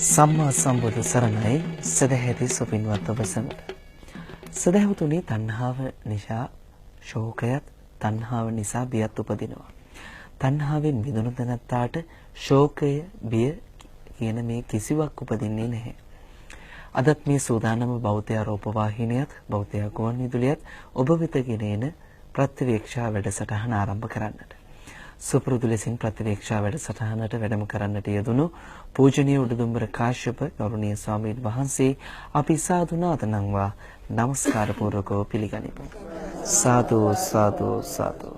සම්මා සම්බුදු සරණයි සදහැති සුපින්වත් ඔබ සැමට. සදහැවතුනි, තණ්හාව නිසා ශෝකයත්, තණ්හාව නිසා බියත් උපදිනවා. තණ්හාවෙන් මිදුණු තැනැත්තාට ශෝකය, බිය කියන මේ කිසිවක් උපදින්නේ නැහැ. අදත් මේ සූදානම බෞද්ධ රූපවාහිනියත් බෞද්ධ ගුවන්විදුලියත් ඔබ වෙත ගෙනෙන ප්‍රතිවේක්ෂා වැඩසටහන ආරම්භ කරන්නට. සුපුරුදු ලෙසින් ප්‍රතිවේක්ෂා වැඩසටහනට වැඩම කරන්නට යෙදුණු පූජනීය උඩුදුම්බර කාශ්‍යප ගෞරවනීය ස්වාමීන් වහන්සේ අපි සාදු නාද නම්වා নমස්කාර පූර්වකව පිළිගනිමු. සාදු සාදු සාදු.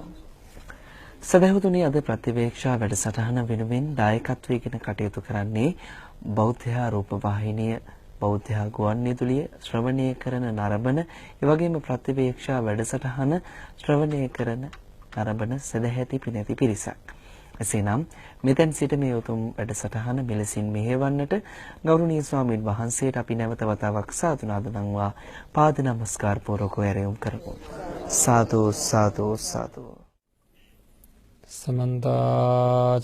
සදහවතුනි, අද ප්‍රතිවේක්ෂා වැඩසටහන වෙනුවෙන් දායකත්වයෙන් කටයුතු කරන්නේ බෞද්ධ රූපවාහිනිය බෞද්ධ ගුවන්විදුලිය ශ්‍රවණය කරන නරඹන, ඒ වගේම ප්‍රතිවේක්ෂා වැඩසටහන ශ්‍රවණය කරන නරඹන සදැහැති පිනැති පිරිසක්. එසේනම් මෙතෙන් සිට මේ උතුම් වැඩසටහන මෙලෙසින් මෙහෙවන්නට ගෞරවනීය ස්වාමීන් වහන්සේට අපි නැවත වතාවක් සාදු නාද නම්වා පාද නමස්කාර පූර්වකව ඇරයුම් කරමු. සාදු සාදු සාදු. සමන්ත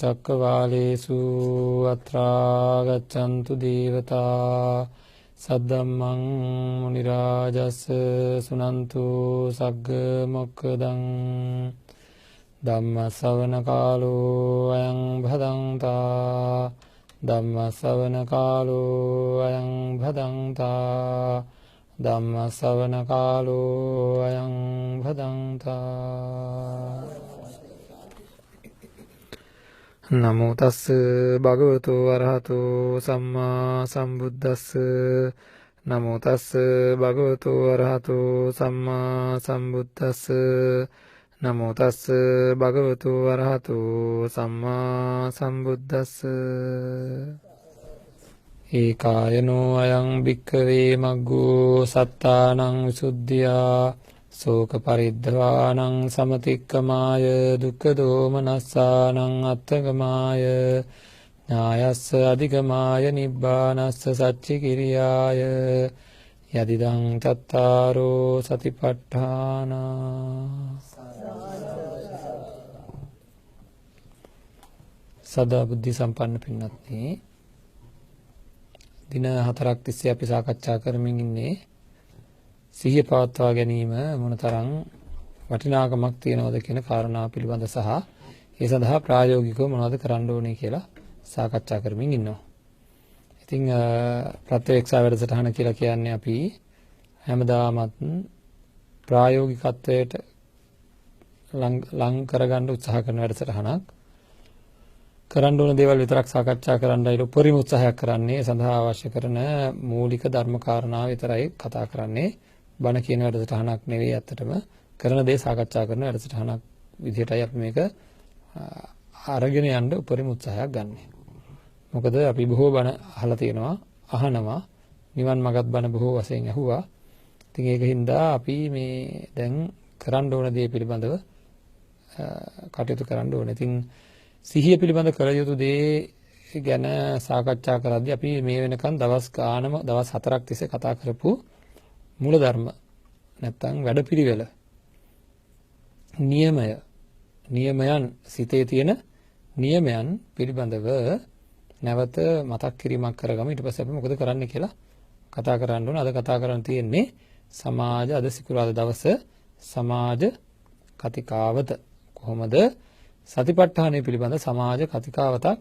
චක්කවාලේසු අත්‍රා ගච්ඡන්තු දේවතා සද්දම්මං මුනි රාජස් සුනන්තු සග්ග මොක්ඛදං ධම්ම ශ්‍රවණ කාලෝ අයං භදංතා ධම්ම ශ්‍රවණ කාලෝ අයං භදංතා ධම්ම ශ්‍රවණ කාලෝ අයං භදංතා. නමෝ තස්ස භගවතු වරහතෝ සම්මා සම්බුද්දස්ස නමෝ තස්ස භගවතු වරහතෝ සම්මා සම්බුද්දස්ස නමෝ තස්ස භගවතු වරහතෝ සම්මා සම්බුද්දස්ස. ඒකායනෝ අයං භික්ඛවේ මග්ගෝ සත්තානං විසුද්ධියා සෝක පරිද්දවානං සමතික්කමාය දුක්ඛ දෝමනස්සානං අත්තගමාය ඥායස්ස අධිගමාය නිබ්බානස්ස සච්චි කිරියාය යදිදං චත්තාරෝ සතිපට්ඨාන. සදා බුද්ධි සම්පන්න පින්වත්නි, දින 4ක් තිස්සේ අපි සාකච්ඡා කරමින් ඉන්නේ සිහිය පවත්වා ගැනීම මොනතරම් වටිනාකමක් තියනවද කියන කාරණා පිළිබඳ සහ ඒ සඳහා ප්‍රායෝගිකව මොනවද කරන්න ඕනේ කියලා සාකච්ඡා කරමින් ඉන්නවා. ඉතින් ප්‍රත්‍යක්ෂ වැඩසටහන කියලා කියන්නේ අපි හැමදාමත් ප්‍රායෝගිකත්වයට ලං කරගන්න උත්සාහ කරන වැඩසටහනක්. කරන්න ඕන දේවල් විතරක් සාකච්ඡා කරන්නයි උපරිම උත්සාහයක් කරන්නේ. සඳහා අවශ්‍ය කරන මූලික ධර්ම කාරණා විතරයි කතා කරන්නේ. බණ කියන වැඩසටහනක් නෙවෙයි. ඇත්තටම කරන දේ සාකච්ඡා කරන වැඩසටහනක් විදිහටයි අපි මේක අරගෙන යන්න උපරිම උත්සාහයක් ගන්න. මොකද අපි බොහෝ බණ අහලා තියෙනවා, අහනවා, නිවන් මාර්ගත් බණ බොහෝ වශයෙන් අහුවා. ඉතින් ඒකින්ද අපි මේ දැන් කරන්න ඕන දේ පිළිබඳව කටයුතු කරන්න ඕනේ. ඉතින් සිහිය පිළිබඳ කළ යුතු දේ ගැන සාකච්ඡා කරද්දී අපි මේ වෙනකන් දවස් 4ක් තිස්සේ කතා කරපු මූලධර්ම නැත්තම් වැඩපිළිවෙල, නියමයන්, සිතේ තියෙන නියමයන් පිළිබඳව නැවත මතක් කිරීමක් කරගමු. ඊට පස්සේ අපි මොකද කරන්න කියලා කතා කරන්න ඕන. අද කතා කරන්න තියෙන්නේ අද සිකුරාදා දවස සමාජ කතිකාවත. කොහොමද සතිපට්ඨානය පිළිබඳ සමාජ කතිකාවතක්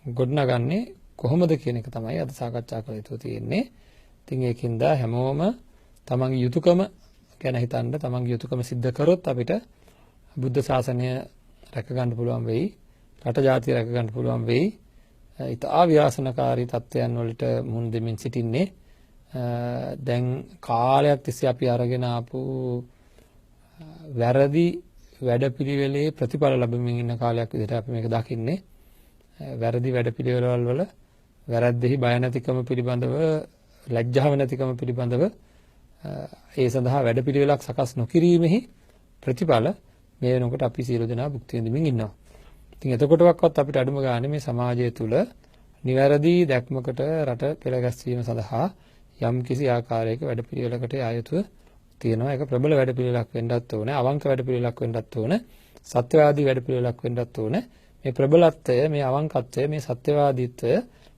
ගොඩනගන්නේ කොහොමද කියන එක තමයි අද සාකච්ඡා කළ යුතු තියෙන්නේ. ඉතින් ඒකින්ද හැමෝම තමන්ගේ යුතුයකම ගැන හිතන්න, තමන්ගේ යුතුයකම සිද්ධ කරොත් අපිට බුද්ධ ශාසනය රැක ගන්න පුළුවන් වෙයි, රට ජාතිය රැක ගන්න පුළුවන් වෙයි. ඉතා ව්‍යාසනකාරී තත්ත්වයන් වලට මුහුණ දෙමින් සිටින්නේ දැන් කාලයක් තිස්සේ අපි අරගෙන ආපු වැරදි වැඩපිළිවෙලේ ප්‍රතිඵල ලැබෙමින් ඉන්න කාලයක් විදිහට අපි මේක දකින්නේ. වැරදි වැඩපිළිවෙළවල වල වැරද්දෙහි බය නැතිකම පිළිබඳව, ලැජ්ජාව නැතිකම පිළිබඳව ඒ සඳහා වැඩපිළිවෙලක් සකස් නොකිරීමෙහි ප්‍රතිඵල මේ වෙනකොට අපි සියලු දෙනා භුක්ති විඳින්මින් ඉන්නවා. ඉතින් එතකොටවත් අපිට අඩුම ගානේ මේ සමාජය තුළ නිවැරදි දැක්මකට රට පෙළගැස්වීම සඳහා යම් කිසි ආකාරයක වැඩපිළිවෙලකට ආයුතුව තියෙනවා. ඒක ප්‍රබල වැඩපිළිවෙලක් වෙන්නත් ඕනේ, අවංක වැඩපිළිවෙලක් වෙන්නත් ඕනේ, සත්‍යවාදී වැඩපිළිවෙලක් වෙන්නත් ඕනේ. මේ ප්‍රබලත්වය, මේ අවංකත්වය, මේ සත්‍යවාදීත්වය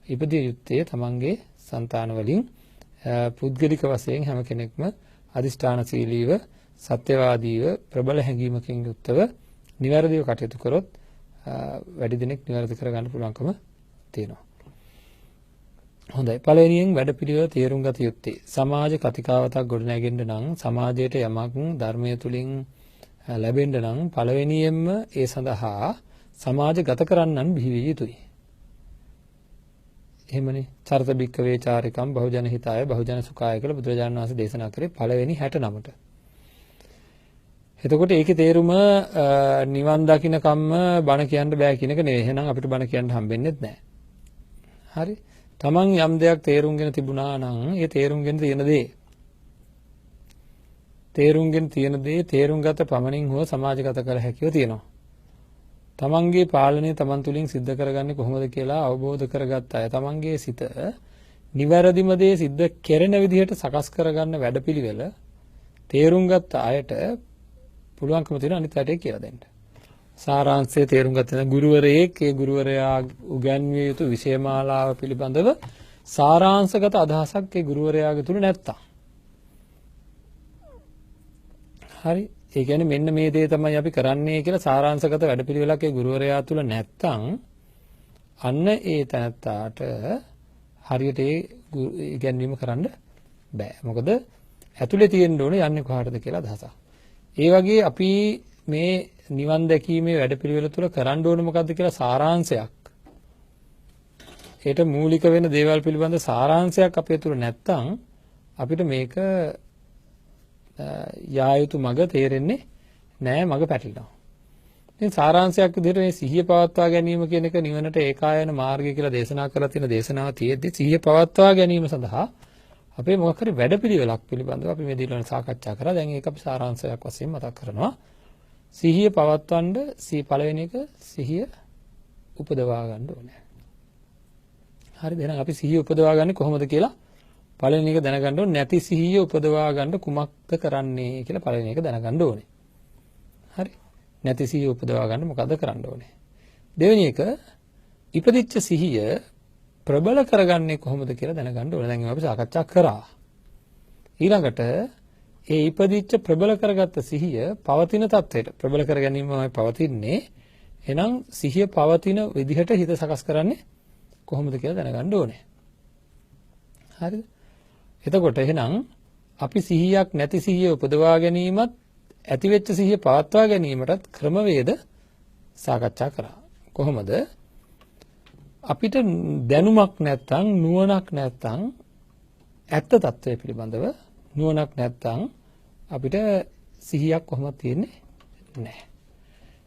ඉපදිය යුත්තේ තමන්ගේ సంతාන වලින් පුද්ගලික වශයෙන් හැම කෙනෙක්ම අදිෂ්ඨානශීලීව සත්‍යවාදීව ප්‍රබල හැඟීමකින් යුක්තව නිවැරදිව කටයුතු කරොත් වැඩි දිනෙක නිවැරදි කරගන්න පුළුවන්කම තියෙනවා. හොඳයි. පළවෙනියෙන් වැඩපිළිවෙල තේරුම් ගත යුත්තේ සමාජ කතිකාවතක් ගොඩනැගෙන්න නම් සමාජයට යමක් ධර්මයේ තුලින් ලැබෙන්න නම් පළවෙනියෙන්ම ඒ සඳහා සමාජගත කරන්නන් බිහි විය යුතුයි. එහෙමනේ. චරිත බික්කවේ චාරිකම් බහුජන හිතාය බහුජන සුඛාය කියලා බුදුරජාණන් වහන්සේ දේශනා කරේ පළවෙනි 69ට. එතකොට ඒකේ තේරුම නිවන් දකින්න කම්ම බණ කියන්න බෑ කියන එක නෙවෙයි. එහෙනම් අපිට බණ කියන්න හම්බෙන්නේ නැහැ. හරි. තමන් යම් දෙයක් තේරුම්ගෙන තිබුණා නම් ඒ තේරුම්ගෙන තියෙන දේ තේරුම්ගත පමණින් හෝ සමාජගත කළ හැකිව තියෙනවා. තමන්ගේ පාලනය තමන් තුළින් සිද්ධ කරගන්නේ කොහොමද කියලා අවබෝධ කරගත්ත අය තමන්ගේ සිත නිවැරදිම දේ සිද්ධ කෙරෙන විදිහට සකස් කරගන්න වැඩපිළිවෙල තේරුම් ගත්ත අයට පුළුවන්කම තියෙන අනිත් පැත්තේ කියලා දෙන්න. සාරාංශය තේරුම් ගන්න ගුරුවරයෙක් ඒ ගුරුවරයා උගන්විය යුතු විෂයමාලාව පිළිබඳව සාරාංශගත අදහසක් ඒ ගුරුවරයාගේ තුල නැත්තම්. හරි. ඒ කියන්නේ මෙන්න මේ දේ තමයි අපි කරන්නේ කියලා සාරාංශගත වැඩපිළිවෙලක් ඒ ගුරුවරයා තුල නැත්තම් අන්න ඒ තැනත්තාට හරියට ඒ ඉගැන්වීම කරන්න බෑ. මොකද ඇතුලේ තියෙන්න ඕනේ යන්නේ කොහාටද කියලා අදහසක්. ඒ වගේ අපි මේ නිවන් දැකීමේ වැඩපිළිවෙල තුල කරන්න ඕනේ මොකද්ද කියලා සාරාංශයක්. ඒට මූලික වෙන දේවල් පිළිබඳ සාරාංශයක් අපේ තුල නැත්තම් අපිට මේක යා යුතු මඟ තේරෙන්නේ නෑ, මඟ පැටලෙනවා. ඉතින් සාරාංශයක් විදිහට මේ සිහිය පවත්වා ගැනීම කියන එක නිවනට ඒකායන මාර්ගය කියලා දේශනා කරලා තියෙන දේශනාව තියෙද්දි සිහිය පවත්වා ගැනීම සඳහා අපේ මොකක් හරි වැඩපිළිවෙලක් පිළිබඳව අපි මේ දිනවල සාකච්ඡා කරා. දැන් ඒක අපි සාරාංශයක් වශයෙන් මතක් කරනවා. සිහිය පවත්වන්න පළවෙනි එක සිහිය උපදවා ගන්න ඕනේ. හරිද? එහෙනම් අපි සිහිය උපදවා ගන්නේ කොහොමද කියලා පළවෙනි එක දැනගන්න ඕනේ. නැති සිහිය උපදවා ගන්න කුමක්ද කරන්නේ කියලා පළවෙනි එක දැනගන්න ඕනේ. හරි? නැති සිහිය උපදවා ගන්න මොකද්ද කරන්න ඕනේ? දෙවෙනි එක ඉපදිච්ච සිහිය ප්‍රබල කරගන්නේ කොහොමද කියලා දැනගන්න ඕනේ. දැන් අපි සාකච්ඡා කරා. ඊළඟට ඒ ඉපදිච්ච ප්‍රබල කරගත්ත සිහිය පවතින තත්ත්වයට ප්‍රබල කර ගැනීමමයි පවතින්නේ. එහෙනම් සිහිය පවතින විදිහට හිත සකස් කරන්නේ කොහොමද කියලා දැනගන්න ඕනේ. හරිද? එතකොට එහෙනම් අපි සිහියක් නැති සිහිය උපදවා ගැනීමත් ඇති වෙච්ච සිහිය පවත්වා ගැනීමටත් ක්‍රමවේද සාකච්ඡා කරා. කොහොමද? අපිට දැනුමක් නැත්නම් නුවණක් නැත්නම් ඇත්ත తත්වය පිළිබඳව නුවණක් නැත්නම් අපිට සිහියක් කොහොමද තියෙන්නේ නැහැ.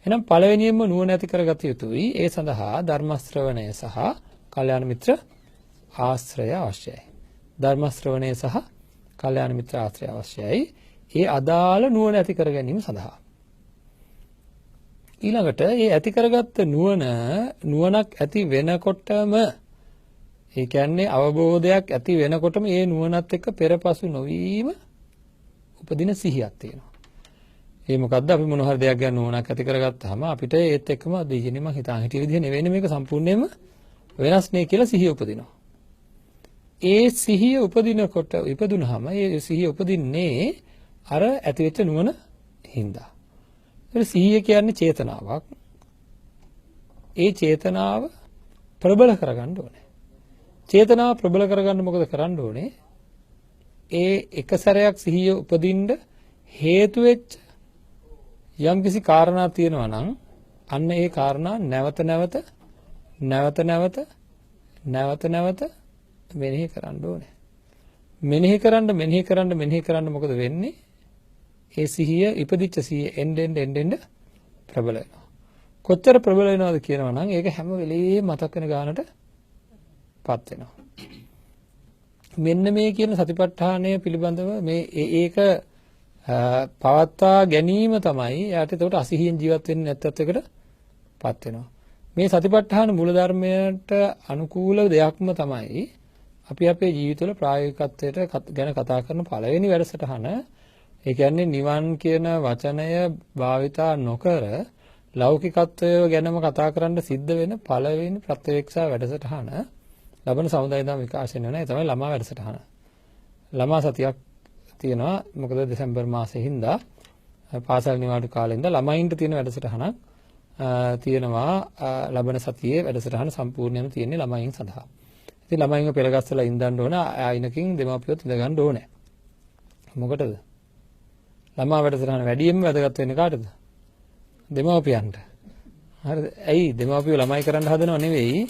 එහෙනම් පළවෙනියෙන්ම නුවණ ඇති කරගත යුතුයි. ඒ සඳහා ධර්ම ශ්‍රවණය සහ කල්යාණ මිත්‍ර ආශ්‍රය අවශ්‍යයි. ධර්ම ශ්‍රවණය සහ කල්යාණ මිත්‍ර ආශ්‍රය අවශ්‍යයි. ඒ අදාළ නුවණ ඇති කර ගැනීම සඳහා. ඊළඟට ඒ ඇති කරගත්ත නුවණක් ඇති වෙනකොටම ඒ කියන්නේ අවබෝධයක් ඇති වෙනකොටම ඒ නුවණත් එක්ක පෙරපසු නොවීම උපදින සිහියක් තියෙනවා. ඒ මොකද්ද? අපි මොන හරි දෙයක් ගැන නුවණක් ඇති කරගත්තාම අපිට ඒත් එක්කම දෙයියනේ මං හිතා හිටිය විදිහ නෙවෙයි මේක සම්පූර්ණයෙන්ම වෙනස් නේ කියලා සිහිය උපදිනවා. ඒ සිහිය උපදිනකොට ඉපදුනහම ඒ සිහිය උපදින්නේ අර ඇතිවෙච්ච නුවණ හින්දා. ඒ සිහිය කියන්නේ චේතනාවක්. ඒ චේතනාව ප්‍රබල කරගන්න ඕනේ. චේතනාව ප්‍රබල කරගන්න මොකද කරන්න ඕනේ? ඒ එක සැරයක් සිහිය උපදින්න හේතු වෙච්ච යම්කිසි කාරණා තියෙනවා නම් අන්න ඒ කාරණා නැවත නැවත මෙනෙහි කරන්න ඕනේ. මෙනෙහි කරන්න මොකද වෙන්නේ? ඒ සිහිය ඉපදිච්ච සිහිය එන්න ප්‍රබල වෙනවා. කොච්චර ප්‍රබල වෙනවද කියනවා නම් ඒක හැම වෙලෙම මතක් වෙන ගානට පත් වෙනවා. මෙන්න මේ කියන සතිපට්ඨානය පිළිබඳව මේ ඒක පවත්වා ගැනීම තමයි යාට එතකොට අසිහියෙන් ජීවත් වෙන්නේ නැත්තත් එකට පත් වෙනවා. මේ සතිපට්ඨාන මූලධර්මයට අනුකූල දෙයක්ම තමයි අපි අපේ ජීවිතවල ප්‍රායෝගිකත්වයට ගැන කතා කරන පළවෙනි වැඩසටහන. ඒ කියන්නේ නිවන් කියන වචනය භාවිතා නොකර ලෞකිකත්වය ගැනම කතා කරන්න සිද්ධ වෙන පළවෙනි ප්‍රත්‍යක්ෂ වැඩසටහන ලබන සමුදාය දහම විකාශනය වෙනවා. ඒ තමයි ළමා වැඩසටහන. ළමා සතියක් තියෙනවා. මොකද දෙසැම්බර් මාසෙ හින්දා පාසල් නිවාඩු කාලේ ඉඳලා ළමයින්ට තියෙන වැඩසටහනක් තියෙනවා. ලබන සතියේ වැඩසටහන සම්පූර්ණයෙන්ම තියෙන්නේ ළමයින් සඳහා. ඉතින් ළමයින්ව පෙළගස්සලා ඉඳන්න ඕන. ආයිනකින් දෙමාපියොත් ඉඳ ගන්න ඕනේ. මොකටද? ළමා වැඩසටහන වැඩියෙන්ම වැදගත් වෙන්නේ කාටද? දෙමාපියන්ට. හරිද? ඇයි දෙමාපියෝ ළමයි කරන්න හදනව නෙවෙයි.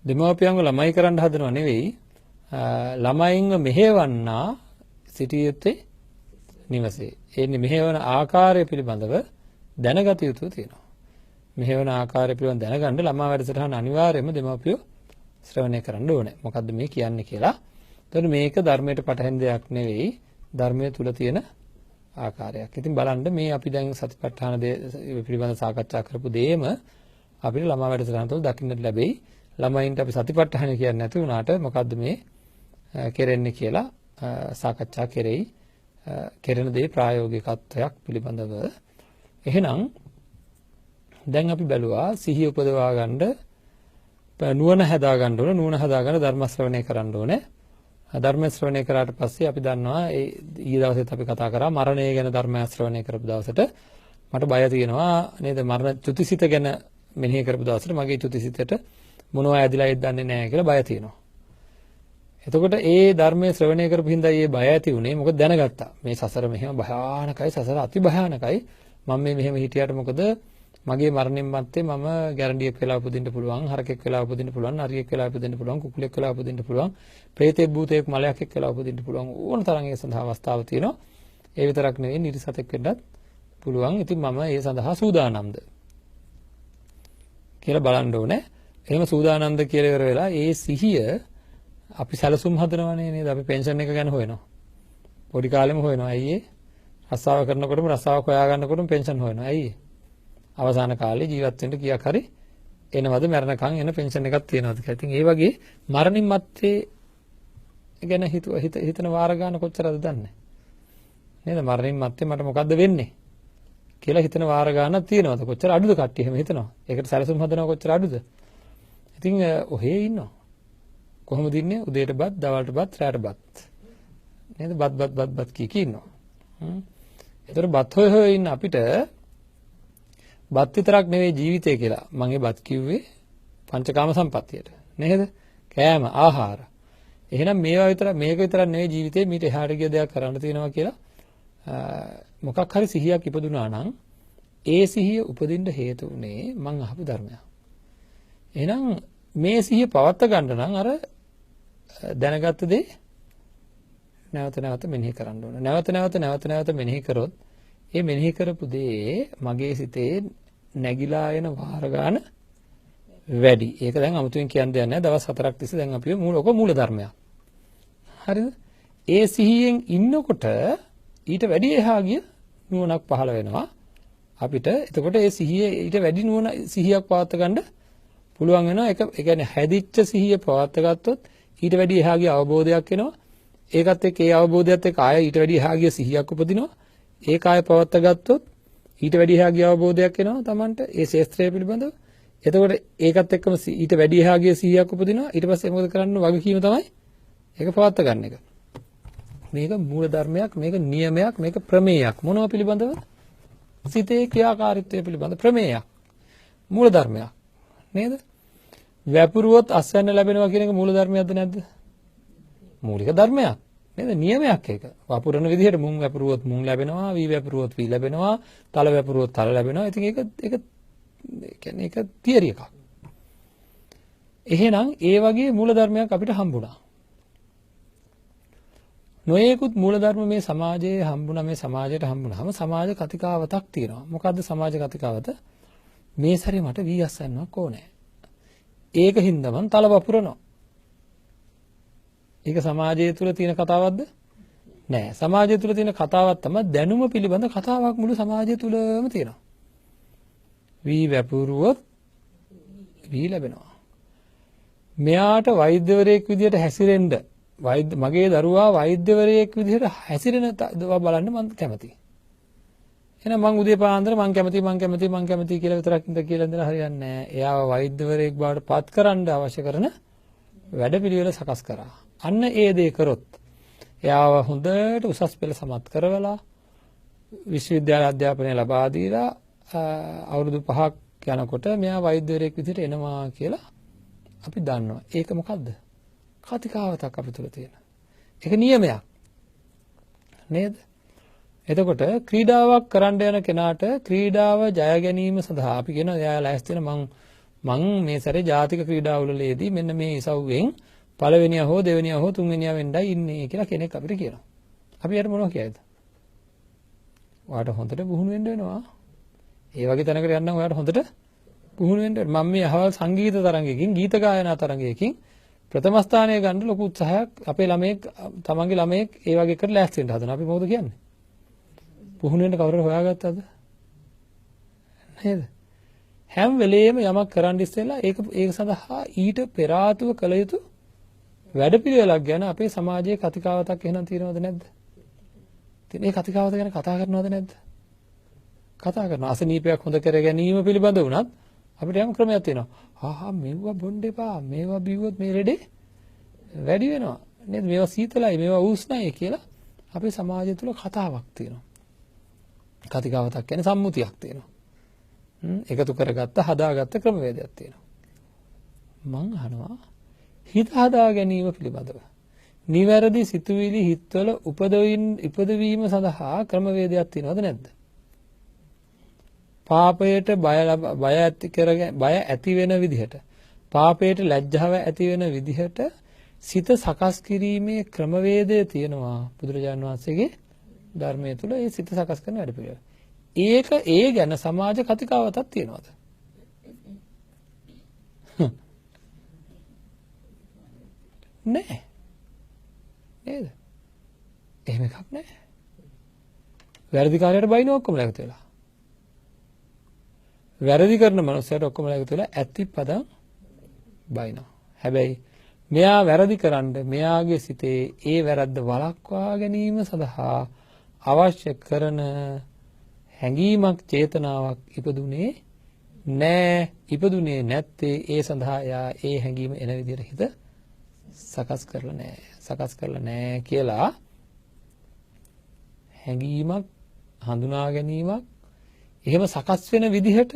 දෙමාපියන්ව ළමයි කරන්න හදනව නෙවෙයි. ළමයින්ව මෙහෙවන්නා සිටියුත්තේ නිවසේ. එන්නේ මෙහෙවන ආකාරය පිළිබඳව දැනගත යුතු තියෙනවා. මෙහෙවන ආකාරය පිළිබඳව දැනගන්න ළමා වැඩසටහන අනිවාර්යයෙන්ම දෙමාපියෝ ශ්‍රවණය කරන්න ඕනේ. මොකද්ද මේ කියන්නේ කියලා. එතකොට මේක ධර්මයට පටහැන් දෙයක් නෙවෙයි. ධර්මයේ තුල තියෙන ආකාරයක්. ඉතින් බලන්න මේ අපි දැන් සතිපට්ඨාන පිළිබඳව සාකච්ඡා කරපු දේම අපිට ළමා වැඩසටහන තුළ දකින්නට ලැබෙයි. ළමයින්ට අපි සතිපට්ඨාන කියන්නේ නැති වුණාට මොකද්ද මේ කෙරෙන්නේ කියලා සාකච්ඡා කෙරෙයි. කෙරෙන දේ ප්‍රායෝගිකත්වයක් පිළිබඳව. එහෙනම් දැන් අපි බැලුවා සිහිය උපදවා ගන්න නුවණ හදා ගන්න ඕන. නුවණ හදාගෙන ධර්ම ශ්‍රවණය කරන්න ඕනේ. ධර්ම ශ්‍රවණය කරාට පස්සේ අපි දන්නවා ඊයේ දවසේත් අපි කතා කරා මරණය ගැන ධර්ම ශ්‍රවණය කරපු දවසට මට බය තියෙනවා නේද? මරණ චුතිසිත ගැන මෙනෙහි කරපු දවසට මගේ චුතිසිතට මොනවා ඇදිලා ඉද දන්නේ නැහැ කියලා බය තියෙනවා. එතකොට ඒ ධර්මයේ ශ්‍රවණය කරපු හින්දා මේ බය ඇති උනේ මොකද දැනගත්තා. මේ සසර මෙහෙම භයානකයි, සසර අති භයානකයි. මම මේ මෙහෙම හිටියට මොකද මගේ මරණයෙන් මත්තේ මම ගැරන්ඩියෙක් වෙලා උපදින්න පුළුවන්, හරකෙක් වෙලා උපදින්න පුළුවන්, නරියෙක් වෙලා උපදින්න පුළුවන්, කුකුලෙක් වෙලා උපදින්න පුළුවන්, ප්‍රේතෙක් භූතයෙක් මලයක් වෙලා උපදින්න පුළුවන්. ඕන තරම් ඒ සඳහා අවස්ථාව තියෙනවා. ඒ විතරක් නෙවෙයි නිරිසතෙක් වෙන්නත් පුළුවන්. ඉතින් මම ඒ සඳහා සූදානම්ද කියලා බලන්න ඕනේ. එහෙම සූදානම්ද කියලා ඉවර වෙලා ඒ සිහිය අපි සැලසුම් හදනවනේ නේද? අපි පෙන්ෂන් එක ගැන හොයනවා. පොඩි කාලෙම හොයනවා. ඇයි ඒ? රස්සාව කරනකොටම රස්සාවක් හොයා ගන්නකොටම පෙන්ෂන් හොයනවා. ඇයි ඒ? අවසාන කාලේ ජීවත් වෙන්න කීයක් හරි එනවද මරණකම් එන පෙන්ෂන් එකක් තියනවද කියලා. ඉතින් ඒ වගේ මරණින් මත්තේ ගැන හිතන වාර ගන්න කොච්චරද දන්නේ නේද? මරණින් මත්තේ මට මොකද්ද වෙන්නේ කියලා හිතන වාර ගන්නක් තියෙනවද? කොච්චර අඩුද කට්ටිය එහෙම හිතනවා. ඒකට සැලසුම් හදනවා කොච්චර අඩුද? ඉතින් ඔහේ ඉන්නවා. කොහොමද ඉන්නේ? උදේට බත්, දවල්ට බත්, රාත්‍රීට බත්. නේද? බත් කී ඉන්නවා. ඒතර බත් හොය ඉන්න අපිට බත් විතරක් නෙවෙයි ජීවිතය කියලා. මම ඒ බත් කිව්වේ පංචකාම සම්පත්තියට. නේද? කෑම, ආහාර. එහෙනම් මේක විතරක් නෙවෙයි ජීවිතේ මීට එහාට ගිය දෙයක් කරන්න තියෙනවා කියලා මොකක් හරි සිහියක් ඉපදුනා නම් ඒ සිහිය උපදින්න හේතු උනේ මං අහපු ධර්මයක්. එහෙනම් මේ සිහිය පවත්වා ගන්න නම් අර දැනගත්ත දේ නැවත මෙනෙහි කරන්න ඕන. නැවත මෙනෙහි කරොත් ඒ මෙනෙහි කරපු දේ මගේ සිතේ නැగిලා එන වාර ගන්න වැඩි. ඒක දැන් අමුතුවෙන් කියන්න දෙයක් නැහැ. දවස් 4ක් තිස්සේ දැන් අපි මූල ධර්මයක්. හරිද? ඒ සිහියෙන් ඉන්නකොට ඊට වැඩි එහා ගිය නුවණක් පහළ වෙනවා අපිට. එතකොට ඒ සිහියේ ඊට වැඩි සිහියක් පවත්වා ගන්න පුළුවන් වෙනවා. ඒ කියන්නේ හැදිච්ච සිහිය පවත්වා ගත්තොත් ඊට වැඩි එහා ගිය අවබෝධයක් එනවා. ඒකත් එක්ක ඒ අවබෝධයත් එක්ක ආය ඊට වැඩි එහා ගිය සිහියක් උපදිනවා. ඒ කාය පවත්වා ගත්තොත් ඊට වැඩි එහා ගිය අවබෝධයක් එනවා Tamanට ඒ ශේස්ත්‍රය පිළිබඳව. එතකොට ඒකත් එක්කම ඊට වැඩි එහා ගිය සිහියක් උපදිනවා. ඊට පස්සේ මොකද කරන්න වගකීම තමයි ඒක පවත්වා ගන්න එක. මේක මූල ධර්මයක්, මේක නියමයක්, මේක ප්‍රමේයක්. මොනවා පිළිබඳව? සිතේ ක්‍රියාකාරීත්වය පිළිබඳ ප්‍රමේයක්. මූල ධර්මයක්. නේද? වැපුරුවොත් අස්වැන්න ලැබෙනවා කියන එක මූල ධර්මයක්ද නැද්ද? මූලික ධර්මයක්. නේද? නියමයක් ඒක. වපුරන විදිහට මුං වැපුරුවොත් මුං ලැබෙනවා, වී වැපුරුවොත් වී ලැබෙනවා, තල වැපුරුවොත් තල ලැබෙනවා. ඉතින් ඒක කියන්නේ ඒක තියරි එකක්. එහෙනම් ඒ වගේ මූල ධර්මයක් අපිට හම්බුණා. නොයේකුත් මූල ධර්ම මේ සමාජයේ හම්බුණා, මේ සමාජයට හම්බුණාම සමාජ කතිකාවතක් තියෙනවා. මොකද්ද සමාජ කතිකාවත? මේ සැරේ මට වී අස්වැන්නක් ඕනේ. ඒක හින්දා මං තල වපුරනවා. ඒක සමාජය තුළ තියෙන කතාවක්ද? නෑ. සමාජය තුළ තියෙන කතාවක් තමයි දැනුම පිළිබඳ කතාවක් මුළු සමාජය තුළම තියෙනවා. වී වැපුරුවොත් වී ලැබෙනවා. මෙයාට වෛද්‍යවරයෙක් විදියට හැසිරෙන්න මගේ දරුවා වෛද්‍යවරයෙක් විදියට හැසිරෙන දවා බලන්න මම කැමතියි. එහෙනම් මං උදේ පාන්දර මං කැමති කියලා විතරක් කියලා ඉඳලා හරියන්නේ නැහැ. එයාව වෛද්‍යවරයෙක් බවට පත් කරන්න අවශ්‍ය කරන වැඩපිළිවෙල සකස් කරා. අන්න ඒ දේ කරොත් එයාව හොඳට උසස් පෙළ සමත් කරවලා විශ්වවිද්‍යාල අධ්‍යාපනය ලබා දීලා අවුරුදු 5ක් යනකොට මෙයා වෛද්‍යවරයෙක් විදිහට එනවා කියලා අපි දන්නවා. ඒක මොකද්ද? කතිකාවතක් අපි තුල තියෙන. ඒක නියමයක්. නේද? එතකොට ක්‍රීඩාවක් කරන්න යන කෙනාට ක්‍රීඩාව ජය ගැනීම සඳහා අපි කියනවා එයා ලෑස්ති වෙන මං මේ සැරේ ජාතික ක්‍රීඩාවලදී මෙන්න මේ ඉසව්වෙන් පළවෙනියා හෝ දෙවෙනියා හෝ තුන්වෙනියා වෙන්නයි ඉන්නේ කියලා කෙනෙක් අපිට කියනවා. අපි යට මොනවා කියයිද? ඔයාට හොඳට පුහුණු වෙන්න වෙනවා. ඒ වගේ තැනකට යන්න ඔයාට හොඳට පුහුණු වෙන්න වෙනවා. මම මේ අහවල් සංගීත තරංගයකින් ගීත ගායනා තරංගයකින් ප්‍රථම ස්ථානය ගන්න ලොකු උත්සාහයක් අපේ ළමයෙක් තමන්ගේ ළමයෙක් ඒ වගේ එකට ලෑස්ති වෙන්න හදනවා. අපි මොකද කියන්නේ? පුහුණු වෙන්න කවුරුහරි හොයාගත්තද? නේද? හැම වෙලේම යමක් කරන්න ඉස්සෙල්ලා ඒක සඳහා ඊට පෙර ආතුව කළ යුතු වැඩපිළිවෙලක් ගැන අපේ සමාජයේ කතිකාවතක් එහෙනම් තියෙනවද නැද්ද? ඉතින් ඒ කතිකාවත ගැන කතා කරනවද නැද්ද? කතා කරනවා. අසනීපයක් හොඳ කර ගැනීම පිළිබඳ වුණත් අපිට යම් ක්‍රමයක් තියෙනවා. මේවා බොන්න එපා. මේවා බිව්වොත් මේ ලෙඩේ වැඩි වෙනවා. නේද? මේවා සීතලයි, මේවා උෂ්ණයි කියලා අපේ සමාජය තුළ කතාවක් තියෙනවා. කතිකාවතක් කියන්නේ සම්මුතියක් තියෙනවා. එකතු කරගත්ත හදාගත්ත ක්‍රමවේදයක් තියෙනවා. මං අහනවා හිත හදා ගැනීම පිළිබඳව නිවැරදි සිතුවිලි හිතවල උපදවීම සඳහා ක්‍රමවේදයක් තියෙනවද නැද්ද? පාපයට බය ඇති වෙන විදිහට, පාපයට ලැජ්ජාව ඇති වෙන විදිහට සිත සකස් කිරීමේ ක්‍රමවේදය තියෙනවා බුදුරජාණන් වහන්සේගේ ධර්මයේ තුල. ඒ සිත සකස් කරන වැඩ පිළිවෙල. ඒ ගැන සමාජ කතිකාවතක් තියෙනවද? නෑ. නේද? එහෙම එකක් නෑ. වැරදි කාර්යයට බයින ඔක්කොම එකතු වෙලා. වැරදි කරන මනුස්සයට ඔක්කොම එකතු වෙලා ඇති පදම් බයිනවා. හැබැයි මෙයා වැරදි කරන්න මෙයාගේ සිතේ ඒ වැරද්ද වළක්වා ගැනීම සඳහා අවශ්‍ය කරන හැඟීමක් චේතනාවක් ඉපදුනේ නෑ. ඉපදුනේ නැත්තේ ඒ සඳහා එයා ඒ හැඟීම එන විදිහට හිත සකස් කරලා නෑ කියලා හැඟීමක් හඳුනා ගැනීමක් එහෙම සකස් වෙන විදිහට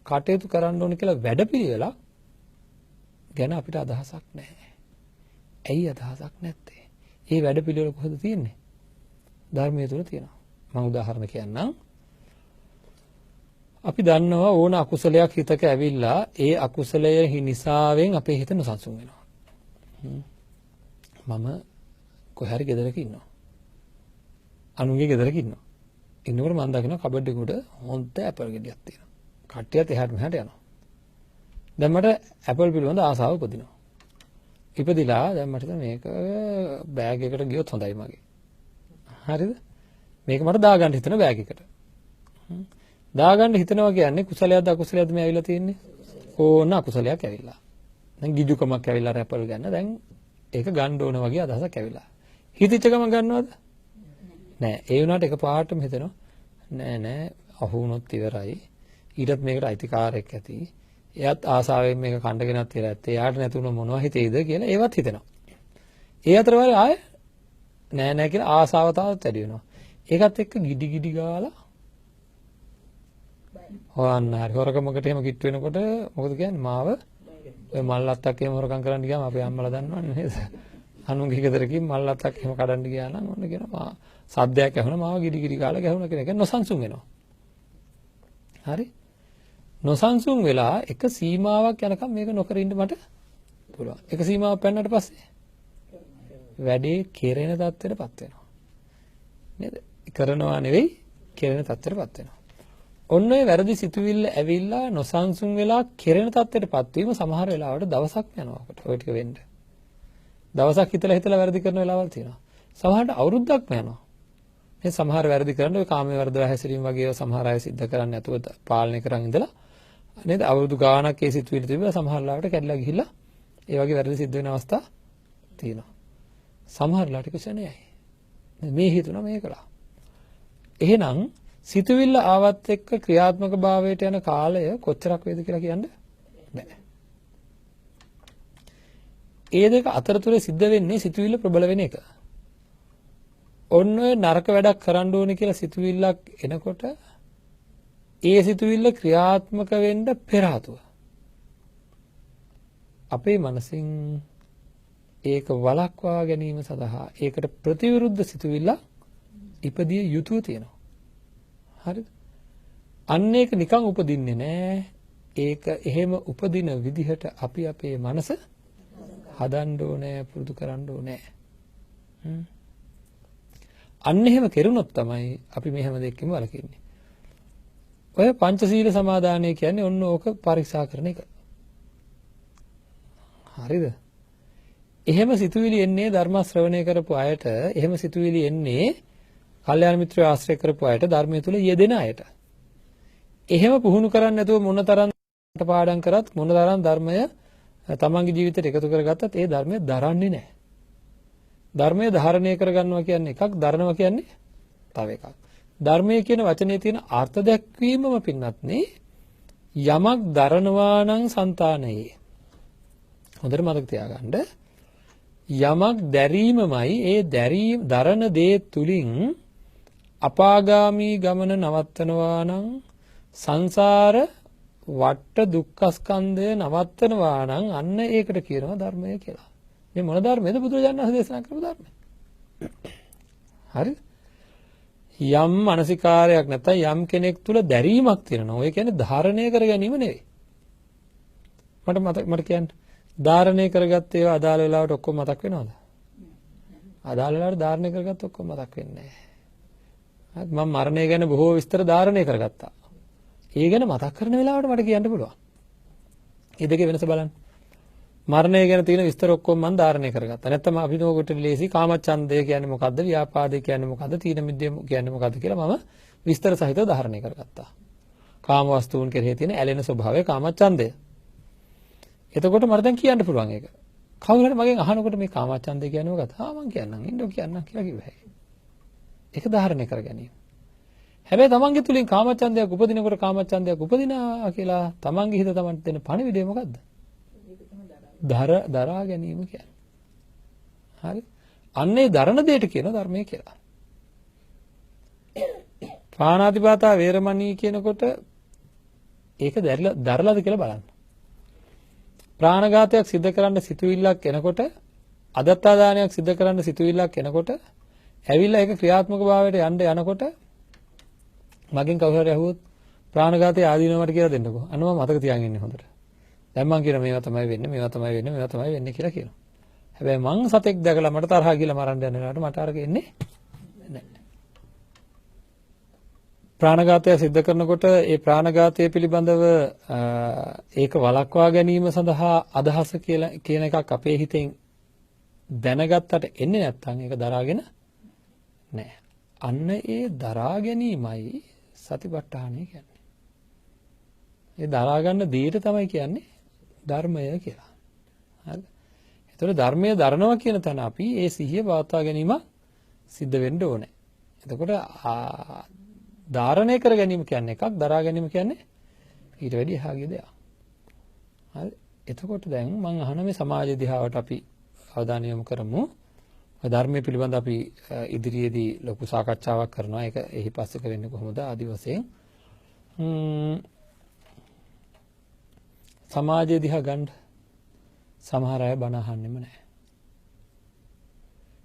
කටයුතු කරන්න ඕන කියලා වැඩපිළිවෙලක් ගැන අපිට අදහසක් නැහැ. ඇයි අදහසක් නැත්තේ? මේ වැඩපිළිවෙල කොහෙද තියෙන්නේ? ධර්මයේ තුල තියෙනවා. මම උදාහරණ කියන්නම්. අපි දන්නවා ඕන අකුසලයක් හිතක ඇවිල්ලා ඒ අකුසලය නිසාවෙන් අපේ හිත නොසන්සුන් වෙනවා. මම කොහේ හරි ගෙදරක ඉන්නවා. අනුන්ගේ ගෙදරක ඉන්නවා. ඉන්නකොට මම දකිනවා කබඩ් එකේ උඩ හොඳ ඇපල් ගෙඩියක් තියෙනවා. කට්ටියත් එහාට මෙහාට යනවා. දැන් මට ඇපල් පිළිබඳ ආසාව උපදිනවා. ඉපදිලා දැන් මට මේක බෑග් එකට ගියොත් හොඳයි මගේ. හරිද? මේක මට දාගන්න හිතන බෑග් එකට. දාගන්න හිතනවා කියන්නේ කුසලයක්ද අකුසලයක්ද මේ ඇවිල්ලා තියෙන්නේ? ඕන අකුසලයක් ඇවිල්ලා. දැන් ගිජුකමක් ඇවිල්ලා ඇපල් ගන්න. දැන් ඒක ගන්න ඕන වගේ අදහසක් ඇවිල්ලා. හිතිච්ච ගමන් ගන්නවද? නෑ. ඒ වුණාට එකපාරටම හිතෙනවා නෑ අහු වුණොත් ඉවරයි. ඊටත් මේකට අයිතිකාරයක් ඇති. එයාත් ආසාවෙන් මේක කණ්ඩගෙනත් තියලා ඇත්තේ. එයාට නැතුණු මොනවා හිතේද කියලා ඒවත් හිතෙනවා. ඒ අතර වල ආය නෑ කියලා ආසාව තාවත් වැඩි වෙනවා. ඒකත් එක්ක ගිඩි ගාලා හොයන්න හරි හොරකමකට එහෙම කිට් වෙනකොට මොකද කියන්නේ මාව ඔය මල්ලත්තක් එහෙම හොරකම් කරන්න ගියාම අපේ අම්මලා දන්නවන්නේ නේද? අනුන්ගේ ගෙදරකින් මල්ලත්තක් එහෙම කඩන්න ගියා නම් ඔන්න කියනවා සද්දයක් ඇහුණා මාව ගිඩි ගාලා ගැහුණා කියන එක නොසන්සුන් වෙනවා. හරි? නොසන්සුන් වෙලා එක සීමාවක් යනකම් මේක නොකර ඉන්න මට පුළුවන්. එක සීමාවක් පැනනට පස්සේ වැඩේ කෙරෙන තත්ත්වයටපත් වෙනවා. නේද? කරනවා නෙවෙයි කෙරෙන තත්ත්වයටපත් වෙනවා. ඔන්න ඔය වැරදි සිතුවිල්ල ඇවිල්ලා නොසන්සුන් වෙලා කෙරෙන තත්ත්වයටපත් වීම සමහර වෙලාවට දවසක් යනවා අපට ඔය ටික වෙන්න. දවසක් හිතලා වැරදි කරන වෙලාවල් තියෙනවා. සමහරට අවුරුද්දක්ම යනවා. මේ සමහර වැරදි කරන ඔය කාමයේ වර්ධව හැසිරීම වගේ සමහර අය සිද්ධ කරන්නේ නැතුව පාලනය කරන් ඉඳලා නේද? අවුරුදු ගාණක් ඒ සිතුවිලි තිබිලා සමහර ලාවට කැඩලා ගිහිල්ලා ඒ වගේ වැරදි සිද්ධ වෙන අවස්ථා තියෙනවා. සමහර ලාට කුසනයයි. මේ හිතුණා මේකලා. එහෙනම් සිතුවිල්ල ආවත් එක්ක ක්‍රියාත්මක භාවයට යන කාලය කොච්චරක් වේද කියලා කියන්න බෑ. ඒ දෙක අතරතුර සිද්ධ වෙන්නේ සිතුවිල්ල ප්‍රබල වෙන එක. ඔන්න ඔය නරක වැඩක් කරන්න ඕනේ කියලා සිතුවිල්ලක් එනකොට ඒ සිතුවිල්ල ක්‍රියාත්මක වෙන්න පෙර ආතුව අපේ මනසින් ඒක වළක්වා ගැනීම සඳහා ඒකට ප්‍රතිවිරුද්ධ සිතුවිල්ල ඉපදිය යුතුව තියෙනවා. හරිද? අන්න ඒක නිකන් උපදින්නේ නෑ. ඒක එහෙම උපදින විදිහට අපි අපේ මනස හදන්න ඕනේ, පුරුදු කරන්න ඕනේ. අන්න එහෙම කෙරුණොත් තමයි අපි මේ හැම දෙයක්ම වළකින්නේ. ඔය පංචශීල සමාදානය කියන්නේ ඔන්න ඕක පරීක්ෂා කරන එක. හරිද? එහෙම සිතුවිලි එන්නේ ධර්ම ශ්‍රවණය කරපු අයට, එහෙම සිතුවිලි එන්නේ කල්යාණ මිත්‍රයෝ ආශ්‍රය කරපු අයට, ධර්මයේ තුල යෙදෙන අයට. එහෙම පුහුණු කරන්නේ නැතුව මොනතරම් පාඩම් කරත්, මොනතරම් ධර්මය තමන්ගේ ජීවිතයට එකතු කරගත්තත් ඒ ධර්මය දරන්නේ නැහැ. ධර්මය ධාරණය කරගන්නවා කියන්නේ එකක්, දරනවා කියන්නේ තව එකක්. ධර්මයේ කියන වචනේ තියෙන අර්ථ දැක්වීමම පින්නත්නේ යමක් දරනවා නම් సంతානයේ. හොඳට මතක තියාගන්න. යමක් දැරීමමයි ඒ දරන දේ තුලින් අපාගාමී ගමන නවත්තනවා නම් සංසාර වට දුක්ඛ ස්කන්ධය නවත්තනවා නම් අන්න ඒකට කියනවා ධර්මය කියලා. මේ මොන ධර්මයේද? බුදුරජාණන් වහන්සේ දේශනා කරපු ධර්මය. හරිද? යම් මානසිකාරයක් නැත්නම් යම් කෙනෙක් තුල දැරීමක් තියෙනවා. ඔය කියන්නේ ධාරණය කර ගැනීම නෙවෙයි. මට කියන්න. ධාරණය කරගත්ත ඒවා අදාළ වෙලාවට ඔක්කොම මතක් වෙනවද? අදාළ වෙලාවට ධාරණය කරගත්ත ඔක්කොම මතක් වෙන්නේ නැහැ. මම මරණය ගැන බොහෝ විස්තර ධාරණය කරගත්තා. ඒ ගැන මතක් කරන වෙලාවට මට කියන්න පුළුවන්. ඒ දෙකේ වෙනස බලන්න. මරණය ගැන තියෙන විස්තර ඔක්කොම මම ධාරණය කරගත්තා. නැත්නම් අභිනවකට ලේසි කාමච්ඡන්දය කියන්නේ මොකද්ද? ව්‍යාපාදේ කියන්නේ මොකද්ද? තීන මිද්දේ කියන්නේ මොකද්ද කියලා මම විස්තර සහිතව ධාරණය කරගත්තා. කාම වස්තුන් කෙරෙහි තියෙන ඇලෙන ස්වභාවය කාමච්ඡන්දය. එතකොට මට දැන් කියන්න පුළුවන් ඒක. කවුරු හරි මගෙන් අහනකොට මේ කාමච්ඡන්දය කියන්නේ මොකක්ද? මම කියන්නම්. ඉන්නෝ කියන්නම් කියලා කිව්වා. ඒක ධාරණය කර ගැනීම. හැබැයි තමන්ගේ තුලින් කාමච්ඡන්දයක් උපදිනකොට කාමච්ඡන්දයක් උපදිනා කියලා තමන්ගේ හිත තමන්ට දෙන පණිවිඩය මොකද්ද? දරා ගැනීම කියන්නේ. හරි? අන්නේ දරන දෙයට කියන ධර්මය කියලා. පාණාතිපාතා වේරමණී කියනකොට ඒක දරලාද කියලා බලන්න. ප්‍රාණඝාතයක් සිද්ධ කරන්න සිතුවිල්ලක් එනකොට, අදත්තා දානයක් සිද්ධ කරන්න සිතුවිල්ලක් එනකොට, ඇවිල්ලා ඒක ක්‍රියාත්මක භාවයට යනකොට මගෙන් කවුරු හරි අහුවොත් ප්‍රාණඝාතය ආදීනවට කියලා දෙන්නකෝ. අන්න මම මතක තියාගෙන ඉන්නේ හොඳට. දැන් මම කියන මේවා තමයි වෙන්නේ, මේවා තමයි වෙන්නේ, මේවා තමයි වෙන්නේ කියලා කියනවා. හැබැයි මං සතෙක් දැකලා මට තරහා ගිහලා මරන්න යන වෙලාවට මට අරගෙන එන්නේ නැහැ. ප්‍රාණඝාතය සිද්ධ කරනකොට ඒ ප්‍රාණඝාතය පිළිබඳව ඒක වළක්වා ගැනීම සඳහා අදහස කියලා කියන එකක් අපේ හිතෙන් දැනගත්තට එන්නේ නැත්නම් ඒක දරාගෙන නැහැ. අන්න ඒ දරා ගැනීමයි සතිපට්ඨානය කියන්නේ. ඒ දරා ගන්න දෙයට තමයි කියන්නේ ධර්මය කියලා. හරිද? ඒතකොට ධර්මය දරනවා කියන තැන අපි ඒ සිහිය පවත්වා ගැනීම සිද්ධ වෙන්න ඕනේ. එතකොට ධාරණය කර ගැනීම කියන්නේ එකක්, දරා ගැනීම කියන්නේ ඊට වැඩි එහා ගිය දෙයක්. හරි? එතකොට දැන් මම අහන මේ සමාජ දිහාවට අපි අවධානය යොමු කරමු. ධර්මයේ පිළිබඳ අපි ඉදිරියේදී ලොකු සාකච්ඡාවක් කරනවා. ඒක එහි පස්සෙක වෙන්නේ කොහොමද ආදි වශයෙන්. සමාජයේ දිහා ගන්න සමහර අය බණ අහන්නෙම නැහැ.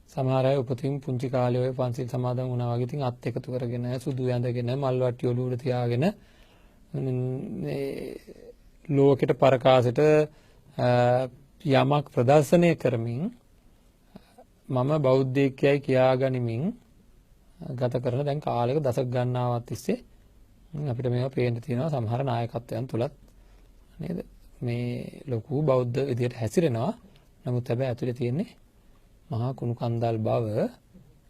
සමහර අය උපතින් පුංචි කාලේ ඔය පන්සිල් සමාදන් වුණා වගේ ඉතින් අත් එකතු කරගෙන සුදු ඇඳගෙන මල් වට්ටිය ඔලුවට තියාගෙන මේ ලෝකෙට පරකාසෙට යමක් ප්‍රදර්ශනය කරමින් මම බෞද්ධයෙක්යයි කියාගනිමින් ගත කරන දැන් කාලයක දශක ගණනාවක් තිස්සේ අපිට මේවා පේන්න තියෙනවා සමහර නායකත්වයන් තුලත් නේද මේ ලොකු බෞද්ධ විදියට හැසිරෙනවා. නමුත් හැබැයි ඇතුලේ තියෙන්නේ මහා කුණු කන්දල් බව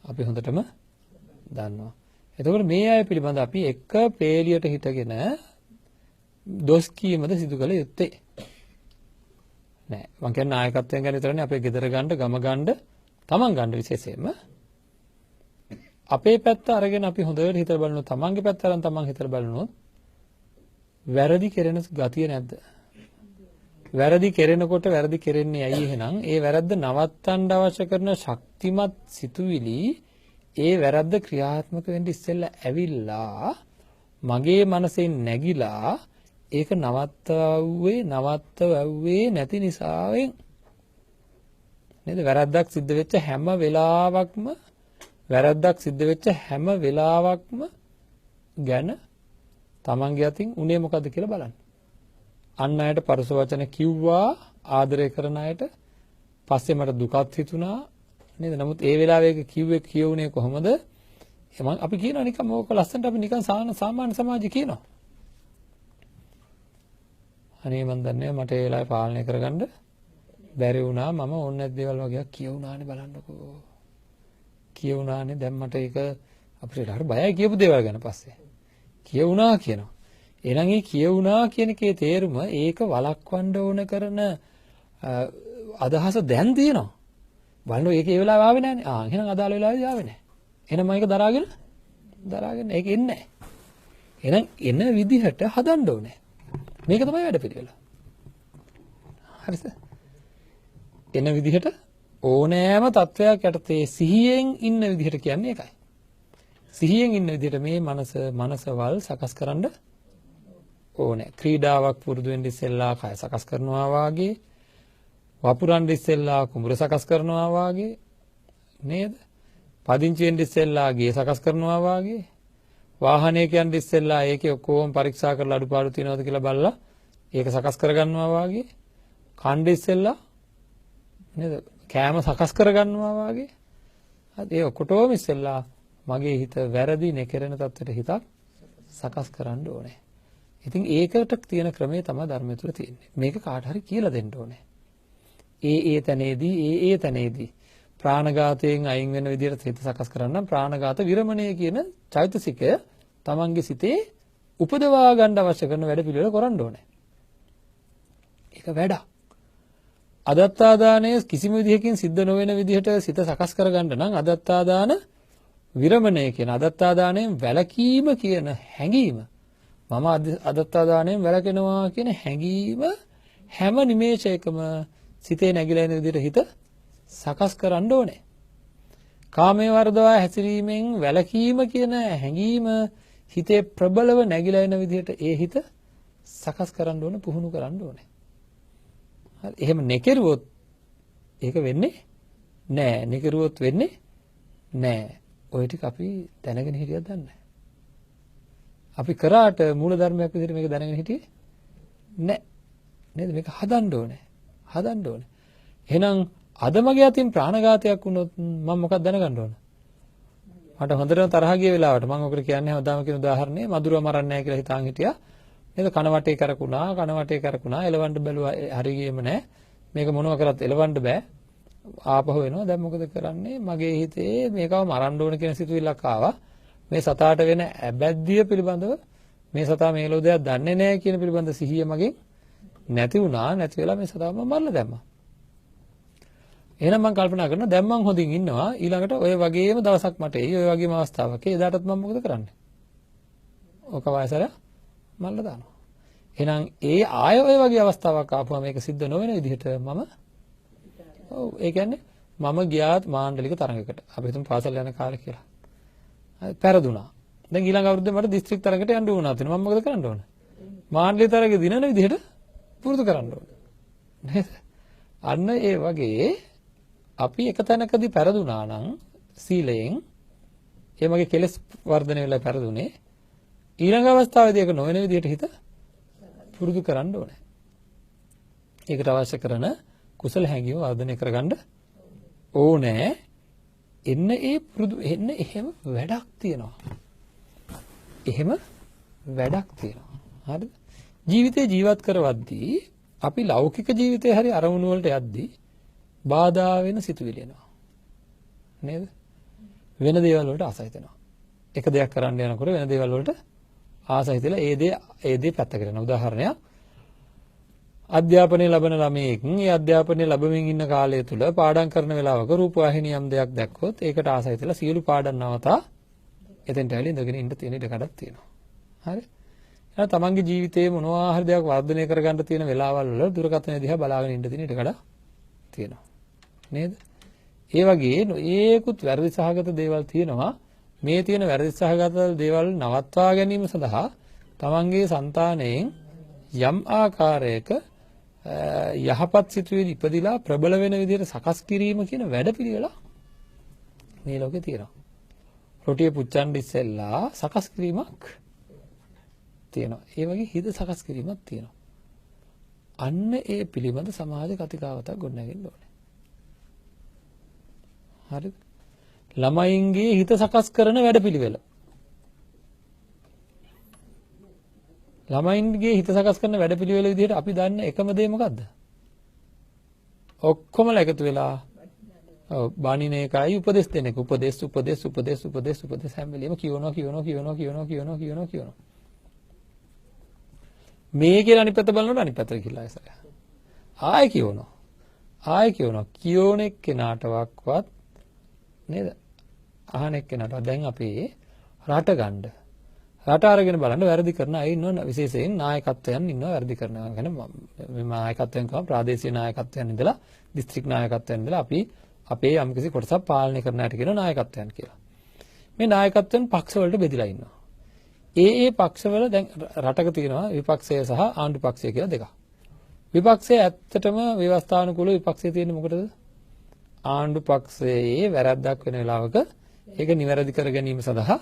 අපි හොඳටම දන්නවා. එතකොට මේ අය පිළිබඳ අපි එක පේලියට හිටගෙන දොස් කීමද සිදු කළ යුත්තේ නෑ. මම කියන්නේ නායකත්වයෙන් ගැන විතරනේ අපේ ගෙදර ගන්න, ගම ගන්න, තමන් ගන්න විශේෂයෙන්ම අපේ පැත්ත අරගෙන අපි හොඳට හිතලා බලනොත් තමන්ගේ පැත්ත අරන් තමන් හිතලා බලනොත් වැරදි කෙරෙන ගතිය නැද්ද? වැරදි කෙරෙනකොට වැරදි කෙරෙන්නේ ඇයි එහෙනම්? ඒ වැරද්ද නවත්තන්න අවශ්‍ය කරන ශක්තිමත් සිතුවිලි ඒ වැරද්ද ක්‍රියාත්මක වෙන්න ඉස්සෙල්ලා ඇවිල්ලා මගේ මනසෙන් නැగిලා ඒක නවත්තවුවේ නැති නිසාවෙන් නේද? වැරද්දක් සිද්ධ වෙච්ච හැම වෙලාවකම ගැන තමන්ගේ අතින් උනේ මොකද්ද කියලා බලන්න. අන් අයට පරස වචන කිව්වා ආදරය කරන අයට පස්සේ මට දුකක් හිතුණා නේද? නමුත් ඒ වෙලාවේ කියුනේ කොහොමද? අපි කියනවා නිකන් ඕක ලස්සනට අපි නිකන් සාමාන්‍ය සමාජයේ කියනවා. අනේ මන් දන්නේ මට ඒ වෙලාවේ පාලනය කරගන්න බැරි වුණා. මම ඕන නැති දේවල් වගේක් කියුණානේ බලන්නකෝ. කියුණානේ දැන් මට ඒක අපිට හරි බයයි කියපු දේවල් ගැන පස්සේ. කියුණා කියනවා. එහෙනම් ඒ කියුණා කියන එකේ තේරුම ඒක වළක්වන්න ඕන කරන අදහස දැන් තියෙනවා. බලන්න ඒක ඒ වෙලාව ආවේ නැහනේ. එහෙනම් අදාළ වෙලාවෙදී ආවේ නැහැ. එහෙනම් මම ඒක දරාගෙන ඒක එන්නේ නැහැ. එහෙනම් එන විදිහට හදන්න ඕනේ. මේක තමයි වැඩ පිළිවෙල. හරිද? එන විදිහට ඕනෑම තත්වයක් යටතේ සිහියෙන් ඉන්න විදිහට කියන්නේ ඒකයි. සිහියෙන් ඉන්න විදිහට මේ මනසවල් සකස් කරන්න ඕනේ. ක්‍රීඩාවක් පුරුදු වෙන්න ඉස්සෙල්ලා කය සකස් කරනවා වාගේ, වපුරන්න ඉස්සෙල්ලා කුඹුර සකස් කරනවා වාගේ නේද? පදිංචි වෙන්න ඉස්සෙල්ලා ගේ සකස් කරනවා වාගේ, වාහනයක යන්න ඉස්සෙල්ලා ඒකේ ඔක්කොම පරීක්ෂා කරලා අඩුපාඩු තියෙනවද කියලා බලලා ඒක සකස් කරගන්නවා වාගේ, කණ්ඩ ඉස්සෙල්ලා නේද? කෑම සකස් කරගන්නවා වාගේ. ඒ ඔක්කොටම ඉස්සෙල්ලා මගේ හිත වැරදි නෙකරන තත්ත්වයට හිතක් සකස් කරන්න ඕනේ. ඉතින් ඒකට තියෙන ක්‍රමය තමයි ධර්මය තුල තියෙන්නේ. මේක කාට හරි කියලා දෙන්න ඕනේ. ඒ තැනේදී ප්‍රාණඝාතයෙන් අයින් වෙන විදිහට හිත සකස් කරන්න ප්‍රාණඝාත විරමණය කියන චෛතසිකය තමන්ගේ සිතේ උපදවා ගන්න අවශ්‍ය කරන වැඩ පිළිවෙල කරන්න ඕනේ. ඒක වැඩක්. අදත්තාදානය කිසිම විදිහකින් සිද්ධ නොවන විදිහට සිත සකස් කරගන්න නම් අදත්තාදාන විරමණය කියන අදත්තාදානයෙන් වැළකීම කියන හැඟීම මම අදත්තාදානයෙන් වැළකෙනවා කියන හැඟීම හැම නිමේෂයකම සිතේ නැగిලා එන විදිහට හිත සකස් කරන්න ඕනේ. කාමයේ වර්ධවා හැසිරීමෙන් වැළකීම කියන හැඟීම හිතේ ප්‍රබලව නැగిලා එන විදිහට ඒ හිත සකස් කරන්න ඕනේ, පුහුණු කරන්න ඕනේ. හරි. එහෙම නෙකරුවොත් ඒක වෙන්නේ නෑ. නෙකරුවොත් වෙන්නේ නෑ. ඔය ටික අපි දැනගෙන හිටියද දන්නේ නැහැ. අපි කරාට මූල ධර්මයක් විදිහට මේක දැනගෙන හිටියේ නෑ. නේද? මේක හදන්න ඕනේ. එහෙනම් අද මගේ අතින් ප්‍රාණඝාතයක් වුණොත් මම මොකක්ද දැනගන්න ඕන? මට හොඳටම තරහ ගිය වෙලාවට මම ඔකට කියන්නේ හැමදාම කියන උදාහරණේ මදුරුව මරන්නේ නැහැ කියලා හිතාන් හිටියා. නේද? කන වටේ කරකුණා එලවන්න බැලුවා හරි ගියේම නැහැ. මේක මොනව කරත් එලවන්න බෑ. ආපහු එනවා. දැන් මොකද කරන්නේ? මගේ හිතේ මේකව මරන්න ඕන කියන සිතුවිල්ලක් ආවා. මේ සතාට වෙන ඇබැද්දිය පිළිබඳව මේ සතා මේ ලෝදයක් දන්නේ නැහැ කියන පිළිබඳ සිහිය මගෙන් නැති වුණා. නැති වෙලා මේ සතාව මම මරලා දැම්මා. එහෙනම් මම කල්පනා කරනවා දැන් මම හොඳින් ඉන්නවා. ඊළඟට ඔය වගේම දවසක් මට එයි. ඔය වගේම අවස්ථාවක්. එදාටත් මම මොකද කරන්නේ? ඔක වයසට මල්ල දානවා. එහෙනම් ඒ ආය ඔය වගේ අවස්ථාවක් ආපුවා මේක සිද්ධ නොවන විදිහට මම ඒ කියන්නේ මම ගියාත් මාණ්ඩලික තරඟයකට. අපි හිතමු පාසල් යන කාලේ කියලා. හරි පෙරදුනා. දැන් ඊළඟ අවුරුද්දේ මට දිස්ත්‍රික් තරඟයට යන්න වුණා තියෙනවා. මම මොකද කරන්න ඕන? මාණ්ඩලික තරඟේ දිනන විදිහට පුරුදු කරන්න ඕන. නේද? අන්න ඒ වගේ අපි එක තැනකදී පෙරදුනා නම් සීලයෙන් ඒ මගේ කෙලෙස් වර්ධනය වෙලා පෙරදුනේ ඊළඟ අවස්ථාවේදී ඒක නොවන විදිහට හිත පුරුදු කරන්න ඕනේ. ඒකට අවශ්‍ය කරන කුසල හැඟීම වර්ධනය කරගන්න ඕනේ. එහෙම වැඩක් තියෙනවා. හරිද? ජීවිතේ ජීවත් කරවද්දී අපි ලෞකික ජීවිතේ හරි අරමුණු වලට යද්දී බාධා වෙන සිතුවිලි එනවා. නේද? වෙන දේවල් වලට ආසයි වෙනවා. එක දෙයක් කරන්න යනකොට වෙන දේවල් වලට ආසයි හිතලා ඒ දේ පැත්තකට යනවා. උදාහරණයක් අධ්‍යාපනය ලබන ළමයෙක් ඒ අධ්‍යාපනය ලැබමින් ඉන්න කාලය තුල පාඩම් කරන වෙලාවක රූපවාහිනියම් දෙයක් දැක්කොත් ඒකට ආසයි හිතලා සියලු පාඩම් නවතා එතෙන්ට ඇවිල්ලා ඉඳගෙන ඉන්න තියෙන ඉඩ කඩක් තියෙනවා. හරි? එහෙනම් තමන්ගේ ජීවිතයේ මොනවා හරි දෙයක් වර්ධනය කරගන්න තියෙන වෙලාවල් වල දුරකථනය දිහා බලාගෙන ඉන්න තියෙන ඉඩ කඩක් තියෙනවා. නේද? ඒ වගේ ඒකුත් වැරදි සහගත දේවල් තියෙනවා. මේ තියෙන වැරදි සහගත දේවල් නවත්වා ගැනීම සඳහා තමන්ගේ సంతාණයෙන් යම් ආකාරයක යහපත් සිතුවිලි ඉපදිලා ප්‍රබල වෙන විදිහට සකස් කිරීම කියන වැඩපිළිවෙල මේ ලෝකේ තියෙනවා. රොටිය පුච්චන්න ඉස්සෙල්ලා සකස් කිරීමක් තියෙනවා. ඒ වගේ හිත සකස් කිරීමක් තියෙනවා. අන්න ඒ පිළිබඳ සමාජ කතිකාවතක් ගොඩනගෙන්න ඕනේ. හරිද? ළමයින්ගේ හිත සකස් කරන වැඩපිළිවෙල. ළමයින්ගේ හිත සකස් කරන වැඩපිළිවෙල විදිහට අපි දන්න එකම දේ මොකද්ද? ඔක්කොමලා එකතු වෙලා බාණින එකයි උපදෙස් දෙන එක. උපදෙස් හැම වෙලෙම කියනවා. මේ කියලා අනිත් පැත්ත බලනකොට අනිත් පැත්තට ගිහලා ඉස්සර. ආයෙ කියනවා. කියෝන එක්කෙනාටවත් නේද? අහන එක්කෙනාට දැන් අපේ රට ගන්න. රට අරගෙන බලන්න වැරදි කරන අය ඉන්නවා, විශේෂයෙන් නායකත්වයන් ඉන්නවා වැරදි කරනවා. කියන්නේ මේ නායකත්වයන් කම ප්‍රාදේශීය නායකත්වයන් ඉඳලා දිස්ත්‍රික් නායකත්වයන් ඉඳලා අපි අපේ යම්කිසි කොටසක් පාලනය කරන අයට කියන නායකත්වයන් කියලා. මේ නායකත්වයන් පක්ෂ වලට බෙදලා ඉන්නවා. ඒ පක්ෂවල දැන් රටක තියෙනවා විපක්ෂය සහ ආණ්ඩු පක්ෂය කියලා දෙකක්. විපක්ෂය ඇත්තටම ව්‍යවස්ථානුකූල විපක්ෂය තියෙන්නේ මොකටද? ආණ්ඩු පක්ෂයේ වැරද්දක් වෙන වෙලාවක ඒක නිවැරදි කර ගැනීම සඳහා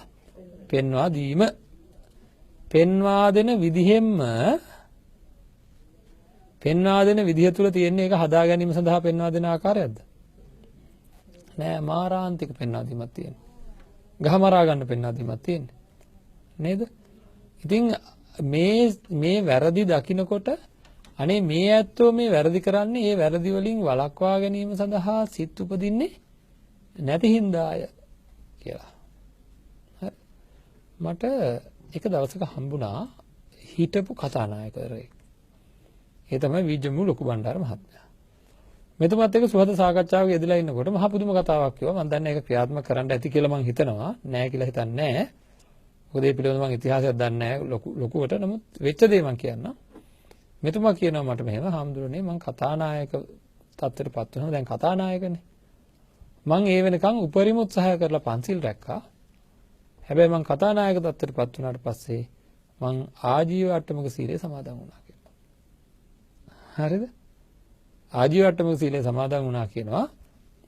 පෙන්වා දීම. පෙන්වා දෙන විදිහ තුල තියෙන එක හදා ගැනීම සඳහා පෙන්වා දෙන ආකාරයක්ද? නෑ, මාරාන්තික පෙන්වා දීමක් තියෙනවා. ගහමරා ගන්න පෙන්වා දීමක් තියෙන්නේ. නේද? ඉතින් මේ වැරදි දකින්නකොට අනේ මේ ඇත්තෝ මේ වැරදි කරන්නේ ඒ වැරදි වලින් වළක්වා ගැනීම සඳහා සිත් උපදින්නේ නැති හින්දාය කියලා. හරි. මට එක දවසක හම්බුණා හිටපු කතානායකවරයෙක්. ඒ තමයි විජ්ජමු ලොකු බණ්ඩාර මහත්මයා. මෙතුමත් එක්ක සුහද සාකච්ඡාවක යෙදලා ඉන්නකොට මහ පුදුම කතාවක් කිව්වා. මම දන්නේ ඒක ක්‍රියාත්මක කරන්න ඇති කියලා මම හිතනවා. නෑ කියලා හිතන්නේ නෑ. මොකද ඒ පිළිබඳව මම ඉතිහාසයක් දන්නේ නෑ ලොකුවට. නමුත් වෙච්ච දේ මම කියන්නම්. මෙතුමා කියනවා මට මෙහෙම හාමුදුරනේ මම කතානායක තත්ත්වයටපත් වෙනවා. දැන් කතානායකනේ. මම ඒ වෙනකන් උපරිම උත්සාහය කරලා පන්සිල් රැක්කා. හැබැයි මම කතානායක තත්ත්වයටපත් වුණාට පස්සේ මම ආජීව අට්ටමක සීලය සමාදන් වුණා කියනවා. හරිද? ආජීව අට්ටමක සීලය සමාදන් වුණා කියනවා.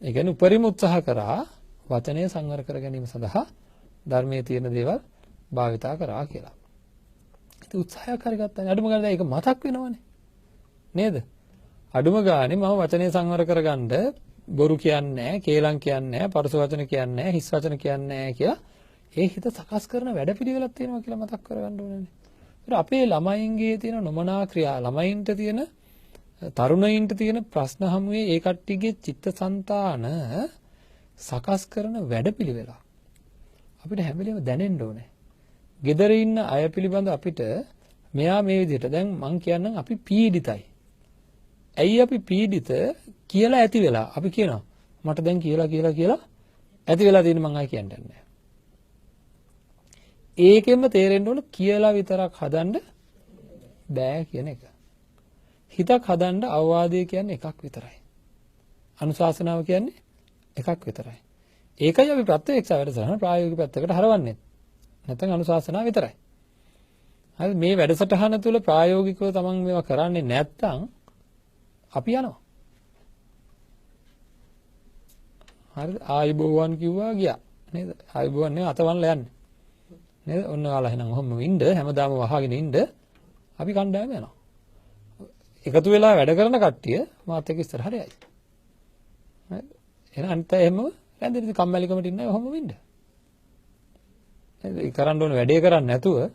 ඒ කියන්නේ උපරිම උත්සාහ කරා වචනය සංවර කර ගැනීම සඳහා ධර්මයේ තියෙන දේවල් භාවිතා කරා කියලා. ඉතින් උත්සාහය කරගත්තා. අඩුම ගානේ ඒක මතක් වෙනවනේ. නේද? අඩුම ගානේ මම වචනය සංවර කරගන්න බොරු කියන්නේ නැහැ, කේලම් කියන්නේ නැහැ, පරස වචන කියන්නේ නැහැ, හිස් වචන කියන්නේ නැහැ කියලා ඒ හිත සකස් කරන වැඩපිළිවෙලක් තියෙනවා කියලා මතක් කරගන්න ඕනේ. ඒත් අපේ ළමයින්ගේ තියෙන නොමනා ක්‍රියා, ළමයින්ට තියෙන තරුණයින්ට තියෙන ප්‍රශ්න හමුවේ ඒ කට්ටියගේ චිත්තසංතාන සකස් කරන වැඩපිළිවෙල අපිට හැම වෙලේම දැනෙන්න ඕනේ. ගෙදර ඉන්න අය පිළිබඳ අපිට මෙයා මේ විදිහට දැන් මං කියන්නම් අපි පීඩිතයි. ඇයි අපි පීඩිත කියලා ඇති වෙලා අපි කියනවා මට දැන් කියලා ඇති වෙලා තියෙන මං ආයි කියන්නේ නැහැ. ඒකෙන්ම තේරෙන්න ඕන කියලා විතරක් හදන්න බෑ කියන එක. හිතක් හදන්න අවවාදය කියන්නේ එකක් විතරයි. අනුශාසනාව කියන්නේ එකක් විතරයි. ඒකයි අපි ප්‍රත්‍යක්ෂ වැඩසටහන ප්‍රායෝගික පැත්තකට හරවන්නේ. නැත්නම් අනුශාසනාව විතරයි. හරි මේ වැඩසටහන තුල ප්‍රායෝගිකව තමන් මේවා කරන්නේ නැත්නම් අපි යනවා. හරිද? ආයිබෝවන් කිව්වා ගියා. නේද? ආයිබෝවන් නේ අතවන්ලා යන්නේ. නේද? ඔන්න ඔයාලා එහෙනම් ඔහොම ඉන්න හැමදාම වහගෙන ඉන්න අපි කණ්ඩායම යනවා. එකතු වෙලා වැඩ කරන කට්ටිය මාත් එක්ක ඉස්සරහට යයි. හරිද? එහෙනම් අනිත් අය එහෙම රැඳෙන්න කම්මැලිකමට ඉන්න අය ඔහොම ඉන්න. නේද? ඒ කරන්න ඕන වැඩේ කරන්නේ නැතුව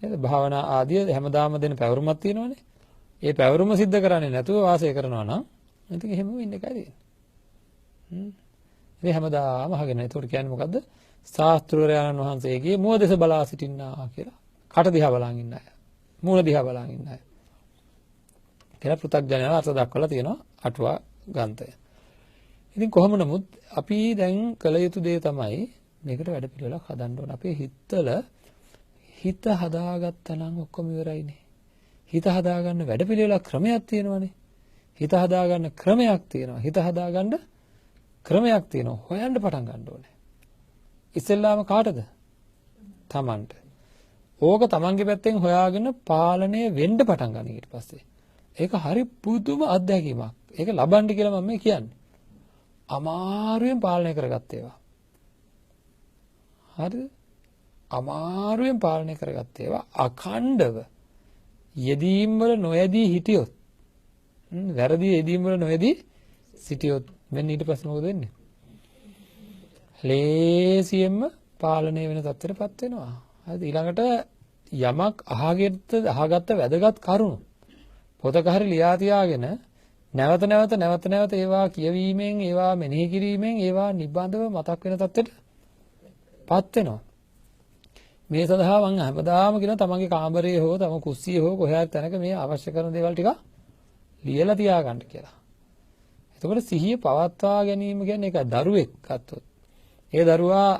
නේද? භාවනා ආදිය හැමදාම දෙන පැවරුමක් තියෙනවනේ. ඒ පැවරුම සිද්ධ කරන්නේ නැතුව වාසය කරනවා නම් ඉතින් එහෙම ඉන්න එකයි තියෙන්නේ. ඉතින් හැමදාම අහගෙන ඒකට කියන්නේ මොකද්ද? ශාස්ත්‍රවරයන් වහන්සේගේ මුව දෙස බලා සිටින්නා කියලා. කට දිහා බලන් ඉන්න අය. මූණ දිහා බලන් ඉන්න අය. කියලා පෘථග්ජනයන් අර්ථ දක්වලා තියෙනවා අටුවා ග්‍රන්ථය. ඉතින් කොහොම නමුත් අපි දැන් කළ යුතු දේ තමයි මේකට වැඩ පිළිවෙලක් හදන්න ඕන. අපේ හිතවල හිත හදාගත්තා නම් ඔක්කොම ඉවරයිනේ. හිත හදාගන්න වැඩ පිළිවෙලක් ක්‍රමයක් තියෙනවානේ. හිත හදාගන්න ක්‍රමයක් තියෙනවා. හිත හදාගන්න ක්‍රමයක් තියෙනවා. හොයන්න පටන් ගන්න ඕනේ. ඉස්සෙල්ලාම කාටද? තමන්ට. ඕක තමන්ගේ පැත්තෙන් හොයාගෙන පාලනය වෙන්න පටන් ගන්න ඊට පස්සේ. ඒක හරි පුදුම අත්දැකීමක්. ඒක ලබන්න කියලා මම මේ කියන්නේ. අමාරුවෙන් පාලනය කරගත්ත ඒවා. හරිද? අමාරුවෙන් පාලනය කරගත්ත ඒවා අඛණ්ඩව යෙදීම් වල නොයදී හිටියොත් වැරදි යෙදීම් වල නොයදී සිටියොත් මෙන්න ඊට පස්සේ මොකද වෙන්නේ? ලේසියෙන්ම පාලනය වෙන තත්ත්වයටපත් වෙනවා. හරිද? ඊළඟට යමක් අහගත්ත වැදගත් කරුණු පොතක හරි ලියා තියාගෙන නැවත නැවත ඒවා කියවීමෙන් ඒවා මෙනෙහි කිරීමෙන් ඒවා නිබඳව මතක් වෙන තත්ත්වයටපත් වෙනවා. මේ සඳහා මම හැමදාම කියන තමන්ගේ කාමරයේ හෝ තම කුස්සියේ හෝ කොහේ හරි තැනක මේ අවශ්‍ය කරන දේවල් ටික ලියලා තියාගන්න කියලා. එතකොට සිහිය පවත්වා ගැනීම කියන්නේ ඒක දරුවෙක් ගත්තොත්. ඒ දරුවා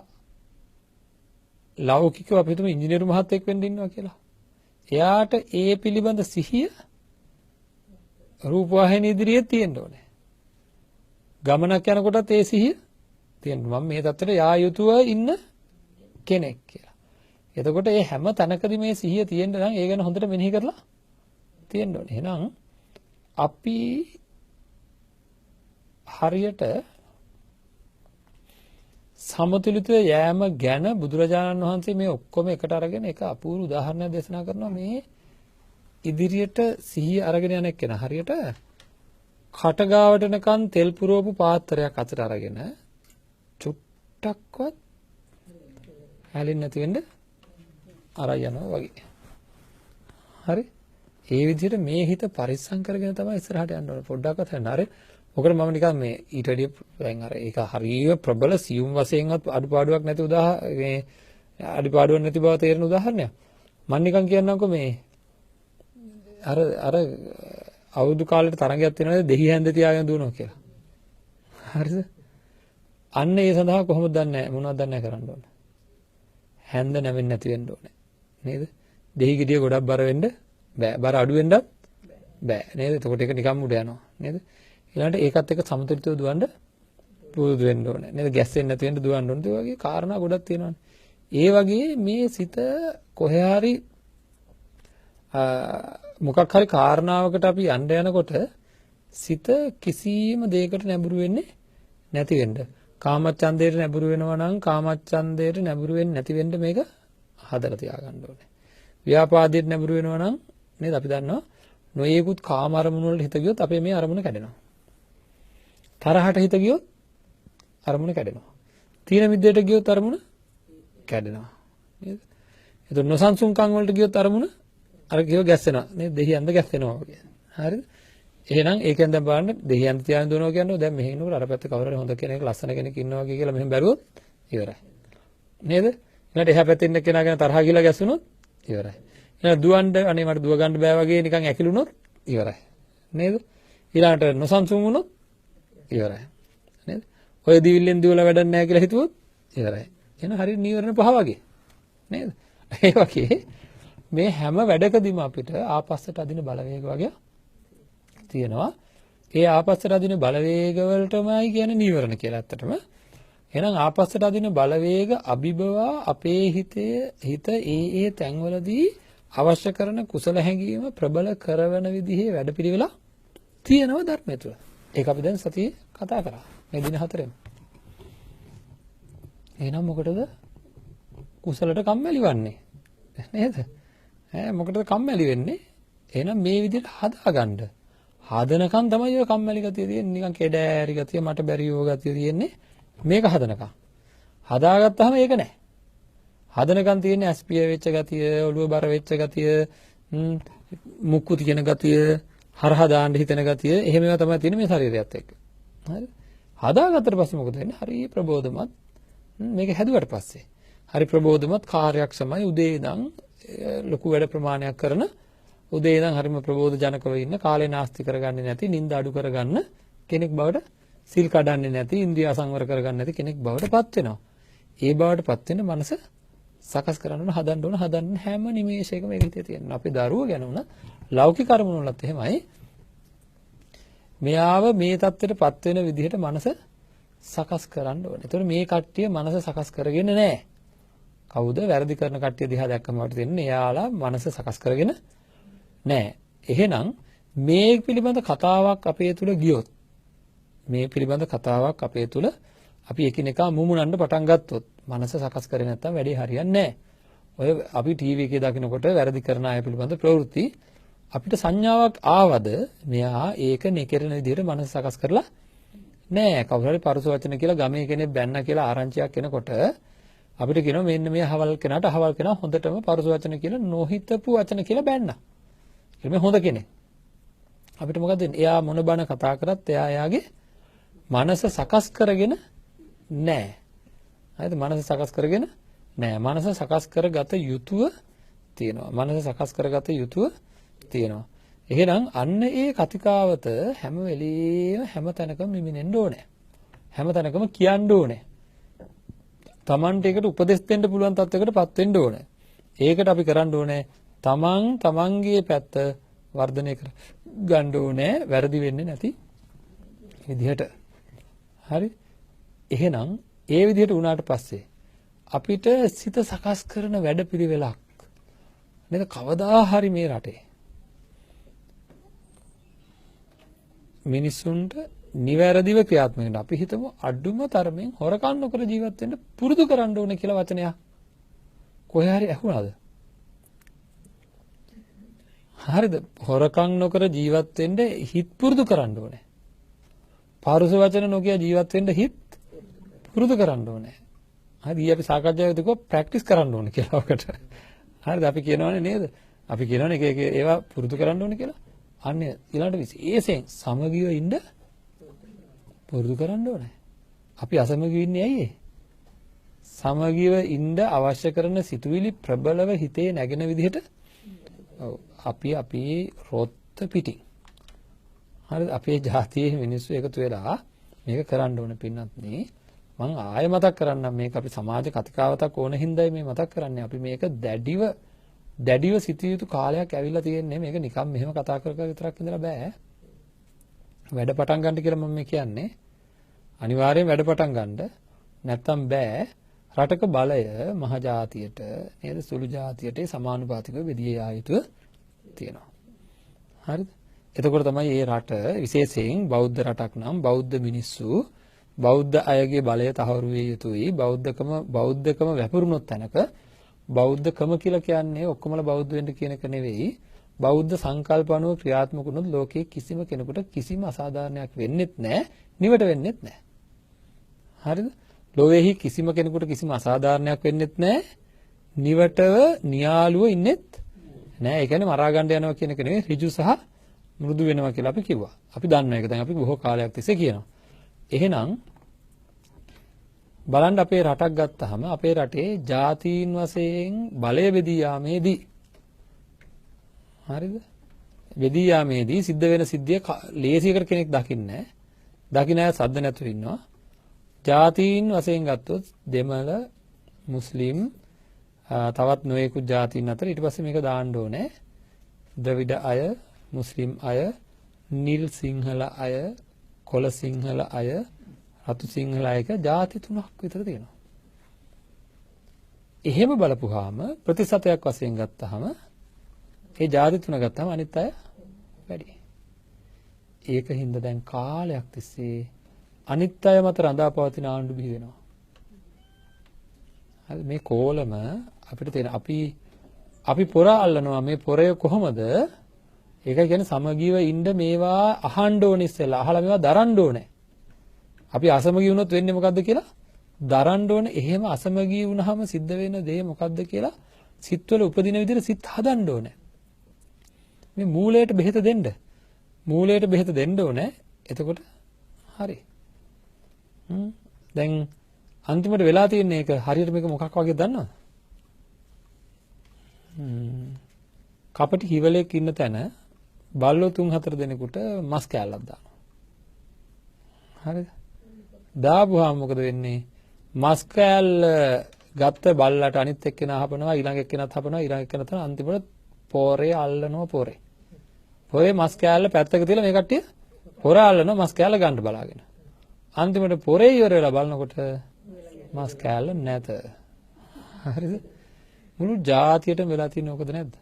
ලෞකිකව අපි හිතමු ඉංජිනේරු මහත්තයෙක් වෙන්න ඉන්නවා කියලා. එයාට ඒ පිළිබඳ සිහිය රූපවාහිනිය ඉදිරියේ තියෙන්න ඕනේ. ගමනක් යනකොටත් ඒ සිහිය තියෙන්න. මම මේ තත්ත්වයට යා යුතුව ඉන්න කෙනෙක් කියලා. එතකොට මේ හැම තැනකදී මේ සිහිය තියෙන්න නම් ඒ ගැන හොඳට මෙනෙහි කරලා තියෙන්න ඕනේ. එහෙනම් අපි හරියට සමතුලිත යෑම ගැන බුදුරජාණන් වහන්සේ මේ ඔක්කොම එකට අරගෙන එක අපූර්ව උදාහරණයක් දේශනා කරනවා. මේ ඉදිරියට සිහිය අරගෙන යන එක්කෙනා හරියට කටගාවට නිකන් තෙල් පුරවපු පාත්‍රයක් අතට අරගෙන චුට්ටක්වත් හැලෙන්නේ නැති වෙන්න අරයි යනවා වගේ. හරි? ඒ විදිහට මේ හිත පරිස්සම් කරගෙන තමයි ඉස්සරහට යන්න ඕනේ. පොඩ්ඩක්වත් හරි. අර මොකද මම නිකන් මේ ඊට වැඩිය දැන් අර ඒක හරිය ප්‍රබල සියුම් වශයෙන්වත් අඩුපාඩුවක් නැති මේ අඩුපාඩුවක් නැති බව තේරෙන උදාහරණයක්. මම නිකන් කියන්නම්කෝ මේ අර අවුරුදු කාලෙට තරඟයක් තියෙනවාද දෙහි හැන්ද තියාගෙන දුවනවා කියලා. හරිද? අන්න ඒ සඳහා කොහොමද දන්නේ මොනවද දන්නේ කරන්න ඕනේ. හැන්ද නැවෙන්නේ නැති වෙන්න ඕනේ. නේද? දෙහි ගෙඩිය ගොඩක් බර වෙන්න බෑ. බර අඩු වෙන්නත් බෑ. නේද? එතකොට ඒක නිකන් උඩ යනවා. නේද? ඊළඟට ඒකත් එක්ක සමතුලිතව දුවන්න පුරුදු වෙන්න ඕනේ. නේද? ගැස්සෙන්නේ නැති වෙන්න දුවන්න ඕනේ. ඒ වගේ කාරණා ගොඩක් තියෙනවානේ. ඒ වගේ මේ සිත කොහේ හරි මොකක් හරි කාරණාවකට අපි යන්න යනකොට සිත කිසිම දෙයකට නැඹුරු වෙන්නේ නැති වෙන්න. කාමච්ඡන්දයට නැඹුරු වෙනවා නම් කාමච්ඡන්දයට නැඹුරු වෙන්නේ නැති වෙන්න මේක හදලා තියාගන්න ඕනේ. ව්‍යාපාදයට නැඹුරු වෙනවා නම් නේද අපි දන්නවා නොයේකුත් කාම අරමුණු වලට හිත ගියොත් අපේ මේ අරමුණ කැඩෙනවා. තරහට හිත ගියොත් අරමුණ කැඩෙනවා. තීන මිද්දයට ගියොත් අරමුණ කැඩෙනවා. නේද? එතකොට නොසන්සුන්කම් වලට ගියොත් අරමුණ අර කියව ගැස්සෙනවා. නේද? දෙහියන්ද ගැස්සෙනවා වගේ. හරිද? එහෙනම් ඒකෙන් දැන් බලන්න දෙහියන්ද තියාගෙන දුවනවා කියන්නේ දැන් මෙහෙ ඉන්නකොට අර පැත්තේ කවුරු හරි හොඳ කෙනෙක් ලස්සන කෙනෙක් ඉන්නවා වගේ කියලා මෙහෙම බැලුවොත් ඉවරයි. නේද? ඊළඟට එහා පැත්තේ ඉන්න කෙනා ගැන තරහ ගිහලා ගැස්සුනොත් ඉවරයි. ඊළඟ දුවන්න අනේ මට දුව ගන්න බෑ වගේ නිකන් ඇකිලුනොත් ඉවරයි. නේද? ඊළඟට නොසන්සුන් වුණොත් ඉවරයි. නේද? ඔය දිවිල්ලෙන් දිවලා වැඩක් නැහැ කියලා හිතුවොත් ඉවරයි. එහෙනම් හරියට නීවරණ පහ වගේ. නේද? ඒ වගේ මේ හැම වැඩකදීම අපිට ආපස්සට අදින බලවේග වගේ තියෙනවා. ඒ ආපස්සට අදින බලවේග වලටමයි කියන්නේ නීවරණ කියලා ඇත්තටම. එහෙනම් ආපස්සට අදින බලවේග අභිබවා අපේ හිත ඒ තැන්වලදී අවශ්‍ය කරන කුසල හැඟීම ප්‍රබල කරවන විදිහේ වැඩපිළිවෙල තියෙනවා ධර්මය තුළ. ඒක අපි දැන් සතියේ කතා කරා. මේ දින 4ෙම. එහෙනම් මොකටද කුසලට කම්මැලි වන්නේ? නේද? මොකටද කම්මැලි වෙන්නේ? එහෙනම් මේ විදිහට හදාගන්න. හදනකම් තමයි ඔය කම්මැලි ගතිය තියෙන්නේ. නිකන් කෙඩෑරි ගතිය, මට බැරි යෝ ගතිය තියෙන්නේ. මේක හදනකම්. හදාගත්තාම ඒක නැහැ. හදනකම් තියෙන්නේ ඇස්පිය වෙච්ච ගතිය, ඔළුව බර වෙච්ච ගතිය, මුක්කු තියෙන ගතිය, හරහා දාන්න හිතෙන ගතිය. එහෙම ඒවා තමයි තියෙන්නේ මේ ශරීරයත් එක්ක. හරිද? හදාගත්තට පස්සේ මොකද වෙන්නේ? හරි ප්‍රබෝධමත්. මේක හැදුවට පස්සේ හරි ප්‍රබෝධමත් කාර්යක්ෂමයි. උදේ ඉඳන් ලොකු වැඩ ප්‍රමාණයක් කරන, උදේ ඉඳන් හරිම ප්‍රබෝධ ජනකව ඉන්න, කාලේ නාස්ති කරගන්නේ නැති, නිින්ද අඩු කරගන්න කෙනෙක් බවට, සිල් කඩන්නේ නැති, ඉන්ද්‍රිය සංවර කරගන්නේ නැති කෙනෙක් බවට පත් වෙනවා. ඒ බවටපත් වෙන මනස සකස් කරන්න හදන්න හැම නිමේෂයකම ඒක හිතේ තියෙනවා. අපි දරුවෝ ගැන උන ලෞකික අරමුණු වලත් එහෙමයි. මෙයාව මේ தත්ත්වයටපත් වෙන විදිහට මනස සකස් කරන්න ඕනේ. ඒතකොට මේ කට්ටිය මනස සකස් කරගෙන නැහැ. කවුද වැරදි කරන කට්ටිය දිහා දැක්කම වට දෙන්නේ. එයාලා මනස සකස් කරගෙන නැහැ. එහෙනම් මේ පිළිබඳ කතාවක් අපේ තුල ගියොත් මේ පිළිබඳ කතාවක් අපේ තුල අපි එකිනෙකා මුමුණන්න පටන් ගත්තොත් මනස සකස් කරේ නැත්නම් වැඩේ හරියන්නේ නැහැ. ඔය අපි ටීවී එකේ දකිනකොට වැරදි කරන අය පිළිබඳ ප්‍රවෘත්ති අපිට සංඥාවක් ආවද මෙයා ඒක නෙකරන විදිහට මනස සකස් කරලා නෑ. කවුරු හරි පරුස වචන කියලා ගමේ කෙනෙක් බැන්න කියලා ආරංචියක් එනකොට අපිට කියනවා මෙන්න මේ අහවල් කෙනාට අහවල් කෙනා හොඳටම පරුස වචන කියලා නොහිතපු වචන කියලා බැන්නා. ඒක මේ හොඳ කෙනෙක්. අපිට මොකද වෙන්නේ? එයා මොන බණ කතා කරත් එයාගේ මනස සකස් කරගෙන නෑ. හරිද? මනස සකස් කරගෙන නෑ. මනස සකස් කරගත යුතුව තියෙනවා. මනස සකස් කරගත යුතුව තියෙනවා. එහෙනම් අන්න ඒ කතිකාවත හැම වෙලෙම හැම තැනකම මිමිනෙන්න ඕනේ. හැම තැනකම කියන්න ඕනේ. Tamanට ඒකට උපදෙස් දෙන්න පුළුවන් තත්යකටපත් වෙන්න ඕනේ. ඒකට අපි කරන්න ඕනේ තමන්ගේ පැත්ත වර්ධනය කර ගන්න ඕනේ වැරදි වෙන්නේ නැති විදිහට. හරි? එහෙනම් ඒ විදිහට වුණාට පස්සේ අපිට සිත සකස් කරන වැඩපිළිවෙලක් නේද කවදා හරි මේ රටේ මිනිසුන්ට නිවැරදිව ක්‍රියාත්මක වෙන්න අපි හිතමු අඩුම තරමින් හොරකම් නොකර ජීවත් වෙන්න පුරුදු කරන්න ඕනේ කියලා වචනයක් කොහේ හරි ඇහුණාද? හරිද? හොරකම් නොකර ජීවත් වෙන්න හිත පුරුදු කරන්න ඕනේ. පාරුස වචන නොකිය ජීවත් වෙන්න හිත පුරුදු කරන්න ඕනේ. හරි අපි සාකච්ඡාවේදී කිව්වා ප්‍රැක්ටිස් කරන්න ඕනේ කියලා ඔකට. හරිද? අපි කියනවනේ නේද? අපි කියනවනේ එක ඒවා පුරුදු කරන්න ඕනේ කියලා. අන්න ඊළඟට විශේෂයෙන් සමගිව ඉන්න පුරුදු කරන්න ඕනේ. අපි අසමගිව ඉන්නේ ඇයි ඒ? සමගිව ඉන්න අවශ්‍ය කරන සිතුවිලි ප්‍රබලව හිතේ නැගෙන විදිහට අපි රොත්ත පිටින්. හරිද? අපේ ජාතියේ මිනිස්සු එකතු වෙලා මේක කරන්න ඕනේ පින්නත් නේ. මම ආයෙ මතක් කරන්නම් මේක අපි සමාජ කතිකාවතක් ඕන හින්දායි මේ මතක් කරන්නේ. අපි මේක දැඩිව සිටිය යුතු කාලයක් ඇවිල්ලා තියෙන්නේ. මේක නිකම් මෙහෙම කතා කර විතරක් ඉඳලා බෑ. වැඩ පටන් ගන්න කියලා මම කියන්නේ. අනිවාර්යෙන් වැඩ පටන් ගන්න. නැත්තම් බෑ. රටක බලය මහ ජාතියට නේද සුළු ජාතියට සමානුපාතිකව බෙදී යා යුතු තියෙනවා. හරිද? එතකොට තමයි මේ රට විශේෂයෙන් බෞද්ධ රටක් නම් බෞද්ධ මිනිස්සු බෞද්ධ අයගේ බලය තහවුරු විය යුතුයි. බෞද්ධකම වැපරුණොත් තැනක බෞද්ධකම කියලා කියන්නේ ඔක්කොමලා බෞද්ධ වෙන්න කියන එක නෙවෙයි. බෞද්ධ සංකල්ප අනුව ක්‍රියාත්මක වුණොත් ලෝකයේ කිසිම කෙනෙකුට කිසිම අසාධාරණයක් වෙන්නෙත් නැහැ, නිවට වෙන්නෙත් නැහැ. හරිද? ලෝකෙහි කිසිම කෙනෙකුට කිසිම අසාධාරණයක් වෙන්නෙත් නැහැ, නිවටව නියාලුව ඉන්නෙත් නැහැ. ඒ කියන්නේ මරා ගන්න යනවා කියන එක නෙවෙයි, ඍජු සහ මෘදු වෙනවා කියලා අපි කිව්වා. අපි දන්නවා ඒක. දැන් අපි බොහෝ කාලයක් තිස්සේ කියනවා. එහෙනම් බලන්න අපේ රටක් ගත්තාම අපේ රටේ ජාතීන් වශයෙන් බලය බෙදී යාමේදී හරිද? බෙදී යාමේදී සිද්ධ වෙන සිද්ධිය ලේසියකට කෙනෙක් දකින්නේ නැහැ. දකින්න අය සද්ද නැතුව ඉන්නවා. ජාතීන් වශයෙන් ගත්තොත් දෙමළ, මුස්ලිම්, තවත් නොයෙකුත් ජාතීන් අතර ඊට පස්සේ මේක දාන්න ඕනේ. ද්‍රවිඩ අය, මුස්ලිම් අය, නිල් සිංහල අය, කොළ සිංහල අය, රතු සිංහල අය කියලා ಜಾති තුනක් විතර තියෙනවා. එහෙම බලපුවාම ප්‍රතිශතයක් වශයෙන් ගත්තාම ඒ ಜಾති තුන ගත්තාම අනිත් අය වැඩි. ඒකින්ද දැන් කාලයක් තිස්සේ අනිත් අය මත රඳාපවතින ආණ්ඩු බිහි වෙනවා. හරි මේ කෝලම අපිට තියෙන අපි පොර අල්ලනවා මේ පොරය කොහොමද? ඒකයි කියන්නේ සමගිව ඉන්න මේවා අහන්න ඕනේ ඉස්සෙල්ලා. අහලා මේවා දරන්න ඕනේ. අපි අසමගී වුණොත් වෙන්නේ මොකද්ද කියලා දරන්න ඕනේ. එහෙම අසමගී වුණාම සිද්ධ වෙන දේ මොකද්ද කියලා සිත්වල උපදින විදිහට සිත් හදන්න ඕනේ. මේ මූලයට බෙහෙත දෙන්න. මූලයට බෙහෙත දෙන්න ඕනේ. එතකොට හරි. දැන් අන්තිමට වෙලා තියෙන එක හරියට මේක මොකක් වගේ දන්නවද? කපටි හිවලෙක් ඉන්න තැන බල්ලෝ 3-4 දෙනෙකුට මස් කෑල්ලක් දානවා. හරිද? දාපුවාම මොකද වෙන්නේ? මස් කෑල්ල ගත්ත බල්ලට අනිත් එක්කෙනා හපනවා ඊළඟ එක්කෙනාත් හපනවා ඊළඟ එක්කෙනාත් අන්තිමට පොරේ අල්ලනවා පොරේ මස් කෑල්ල පැත්තක තියලා මේ කට්ටිය පොර අල්ලනවා මස් කෑල්ල ගන්න බලාගෙන. අන්තිමට පොරේ ඉවර වෙලා බලනකොට මස් කෑල්ල නැත. හරිද? මුළු ජාතියටම වෙලා තියෙන ඕකද නැද්ද?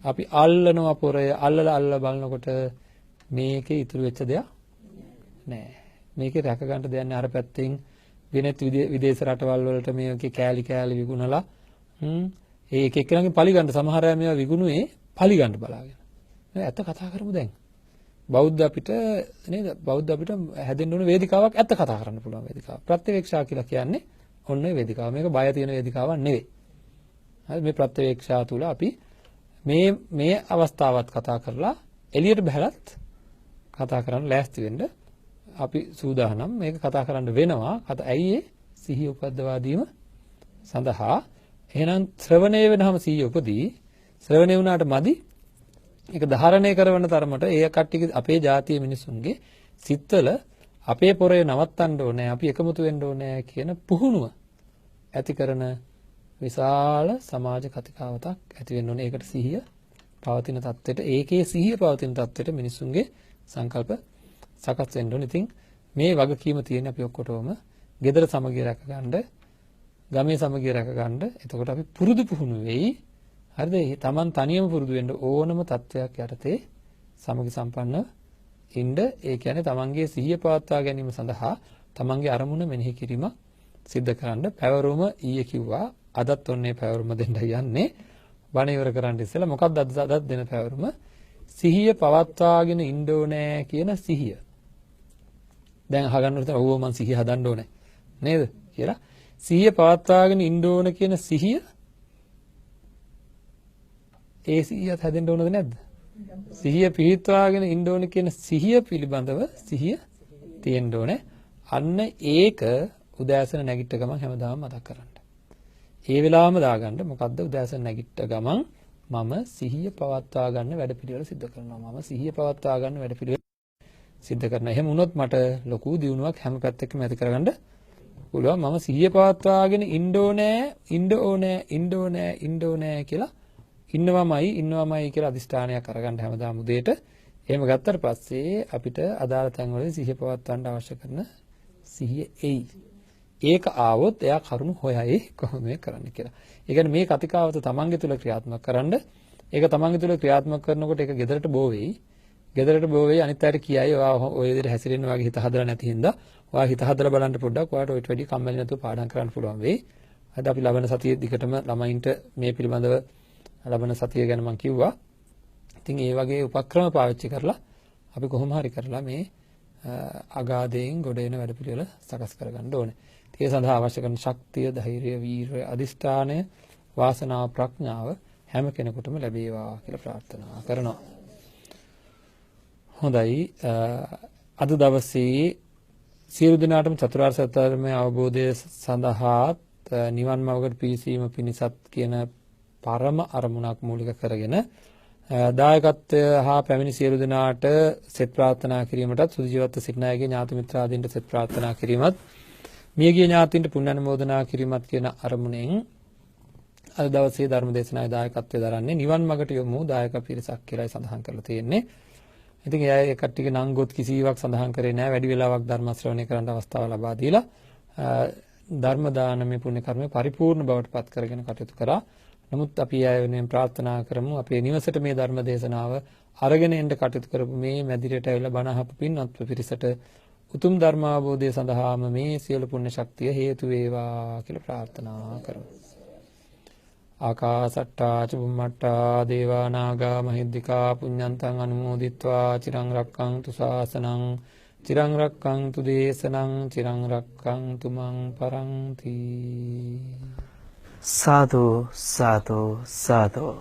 අපි අල්ලනවා පොරය අල්ලලා බලනකොට මේකේ ඉතුරු වෙච්ච දෙයක් නෑ. මේකේ රැක ගන්න දෙයක් නෑ. අර පැත්තෙන් වෙනත් විදේශ රටවල් වලට මේකේ කෑලි විකුණලා ඒ එක එක්කෙනාගේ පලි ගන්න සමහර අය මේවා විකුණුවේ පලි ගන්න බලාගෙන. ඇත්ත කතා කරමු දැන්. බෞද්ධ අපිට නේද? බෞද්ධ අපිට හැදෙන්න ඕන වේදිකාවක් ඇත්ත කතා කරන්න පුළුවන් වේදිකාවක්. ප්‍රත්‍යවේක්ෂා කියලා කියන්නේ ඔන්න ඔය වේදිකාව. මේක බය තියෙන වේදිකාවක් නෙවෙයි. හරි මේ ප්‍රත්‍යවේක්ෂා තුල අපි මේ අවස්ථාවත් කතා කරලා එළියට බහලත් කතා කරන්න ලෑස්ති වෙන්න අපි සූදානම්. මේක කතා කරන්න වෙනවා. ඇයි ඒ සිහිය උපද්දවා දීම සඳහා. එහෙනම් ශ්‍රවණය වෙනවම සිහිය උපදී. ශ්‍රවණය වුණාට මදි. ඒක ධාරණය කරවන තරමට ඒ කට්ටිය අපේ ජාතියේ මිනිසුන්ගේ සිත්වල අපේ පොරේ නවත්තන්න ඕනේ, අපි එකමුතු වෙන්න ඕනේ කියන පුහුණුව ඇති කරන විශාල සමාජ කතිකාවතක් ඇති වෙන්න ඕනේ. ඒකට සිහිය පවතින තත්ත්වයට, ඒකේ සිහිය පවතින තත්ත්වයට මිනිසුන්ගේ සංකල්ප සකස් වෙන්න ඕනේ. ඉතින් මේ වගකීම තියෙන අපි ඔක්කොටම gedara සමගිය රැකගන්න, ගමේ සමගිය රැකගන්න. එතකොට අපි පුරුදු පුහුණු වෙයි. හරිද? තමන් තනියම පුරුදු වෙන්න ඕනම තත්වයක් යටතේ සමගි සම්පන්න ඉන්න. ඒ කියන්නේ තමන්ගේ සිහිය පවත්වා ගැනීම සඳහා තමන්ගේ අරමුණ මෙනෙහි කිරීම සිද්ධ කරන්න. පැවරුම ඊයේ කිව්වා. අදත් ඔන්නේ පැවරුම දෙන්න යන්නේ. බණ ඉවර කරන්න ඉස්සෙල්ලා මොකක්ද අදත් දෙන පැවරුම? සිහිය පවත්වාගෙන ඉන්න ඕනේ කියන සිහිය. දැන් අහගන්න උතන ඔව් මං සිහිය හදන්න ඕනේ නේද කියලා. සිහිය පවත්වාගෙන ඉන්න ඕන කියන සිහිය ඒ සිහියත් හැදෙන්න ඕනද නැද්ද? සිහිය පිහිටවාගෙන ඉන්න ඕන කියන සිහිය පිළිබඳව සිහිය තියෙන්න ඕනේ. අන්න ඒක උදෑසන නැගිට ගමන් හැමදාම මතක් කරගන්න. ඒ වෙලාවම දාගන්න මොකද්ද උදෑසන නැගිට ගමන් මම සිහිය පවත්වා ගන්න වැඩපිළිවෙල සිදු කරනවා. මම සිහිය පවත්වා ගන්න වැඩපිළිවෙල සිදු කරනවා. එහෙම වුණොත් මට ලොකු දියුණුවක් හැම පැත්තකම ඇති කරගන්න පුළුවන්. මම සිහිය පවත්වාගෙන ඉන්න ඕනේ කියලා ඉන්නවමයි කියලා අදිෂ්ඨානයක් අරගන්න හැමදාම උදේට. එහෙම ගත්තට පස්සේ අපිට අදාළ තැන්වලදී සිහිය පවත්වන්න අවශ්‍ය කරන සිහිය එයි. ඒක ආවොත් එයා කරුණු හොයයි කොහොමද මේ කරන්න කියලා. ඒ කියන්නේ මේ කතිකාවත තමන්ගේ තුල ක්‍රියාත්මක කරන්න. ඒක තමන්ගේ තුල ක්‍රියාත්මක කරනකොට ඒක ගෙදරට බෝ වෙයි. ගෙදරට බෝ වෙයි අනිත් අයට කියයි ඔයා ඔය විදිහට හැසිරෙන්න ඔයාගේ හිත හදලා නැති හින්දා ඔයා හිත හදලා බලන්න පොඩ්ඩක් ඔයාට ඔයිට වැඩි කම්මැලි නැතුව පාඩම් කරන්න පුළුවන් වෙයි. අද අපි ලබන සතියේ දිගටම ළමයින්ට මේ පිළිබඳව ලබන සතිය ගැන මම කිව්වා. ඉතින් ඒ වගේ උපක්‍රම පාවිච්චි කරලා අපි කොහොම හරි කරලා මේ අගාධයෙන් ගොඩ එන වැඩපිළිවෙල සකස් කරගන්න ඕනේ. ඒ සඳහා අවශ්‍ය කරන ශක්තිය, ධෛර්යය, වීරිය, අදිෂ්ඨානය, වාසනාව, ප්‍රඥාව හැම කෙනෙකුටම ලැබේවා කියලා ප්‍රාර්ථනා කරනවා. හොඳයි. අද දවසේ සියලු දෙනාටම චතුරාර්ය සත්‍ය ධර්මය අවබෝධය සඳහා නිවන් මාර්ගයට පිවිසීම පිණිසත් කියන පරම අරමුණක් මූලික කරගෙන දායකත්වය හා පැමිණි සියලු දෙනාට සෙත් ප්‍රාර්ථනා කිරීමටත් සුදු ජීවත්ව සිටින අයගේ ඥාති මිත්‍රාදීන්ට සෙත් ප්‍රාර්ථනා කිරීමත් මියගිය ඥාතීන්ට පුණ්‍ය අනුමෝදනා කිරීමත් කියන අරමුණෙන් අද දවසේ ධර්ම දේශනාවේ දායකත්වය දරන්නේ නිවන් මාර්ගට යොමු දායක පිරිසක් කියලායි සඳහන් කරලා තියෙන්නේ. ඉතින් ඒ කට්ටියගේ නංගොත් කිසිවක් සඳහන් කරේ නැහැ. වැඩි වෙලාවක් ධර්ම ශ්‍රවණය කරන්න අවස්ථාව ලබා දීලා ධර්ම දානමය පුණ්‍ය කර්මය පරිපූර්ණ බවට පත් කරගෙන කටයුතු කරා. නමුත් අපි ආය වෙනුවෙන් ප්‍රාර්ථනා කරමු අපේ නිවසට මේ ධර්ම දේශනාව අරගෙන එන්න කටයුතු කරපු මේ මැදිරියට ඇවිල්ලා බණ අහපු පින්වත් පිරිසට උතුම් ධර්ම අවබෝධය සඳහාම මේ සියලු පුණ්‍ය ශක්තිය හේතු වේවා කියලා ප්‍රාර්ථනා කරමු. ආකාසට්ටා චුම්මට්ටා දේවා නාග මහිද්దికා පුඤ්ඤන්තං අනුමෝදිත්වා චිරං රක්ඛන්තු ශාසනං චිරං රක්ඛන්තු දේශනං චිරං රක්ඛන්තු මං පරන්ති. සාදු සාදු සාදු.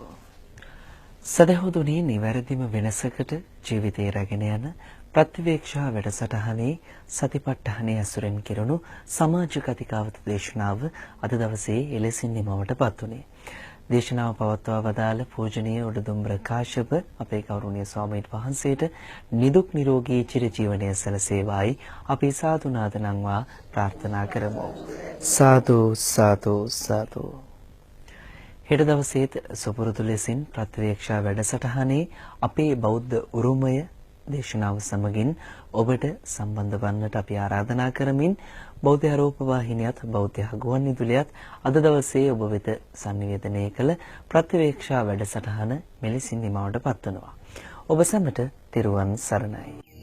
සදහතුනි නිවැරදිම වෙනසකට ජීවිතය රැගෙන යන ප්‍රතිවේක්ෂා වැඩසටහනේ සතිපට්ඨානය ඇසුරෙන් කෙරුණු සමාජ කතිකාවත දේශනාව අද දවසේ එලෙසින් නිමවට පත් වුණේ. දේශනාව පවත්වා වදාළ පූජනීය උඩුදුම්බර කාශ්‍යප අපේ ගෞරවනීය ස්වාමීන් වහන්සේට නිදුක් නිරෝගී චිරජීවනය සැලසේවායි අපි සාදු නාද නම්වා ප්‍රාර්ථනා කරමු. සාදු සාදු සාදු. හෙට දවසේත් සුපුරුදු ලෙසින් ප්‍රතිවේක්ෂා වැඩසටහනේ අපේ බෞද්ධ උරුමය දේශනාව සමගින් ඔබට සම්බන්ධ වන්නට අපි ආරාධනා කරමින් බෞද්ධ ආරෝප වාහිනියත් බෞද්ධ ගුවන්විදුලියත් අද දවසේ ඔබ වෙත sannivedanaya කළ ප්‍රතිවේක්ෂා වැඩසටහන මෙලෙසින් නිමවට පත්වනවා. ඔබ සැමට තෙරුවන් සරණයි.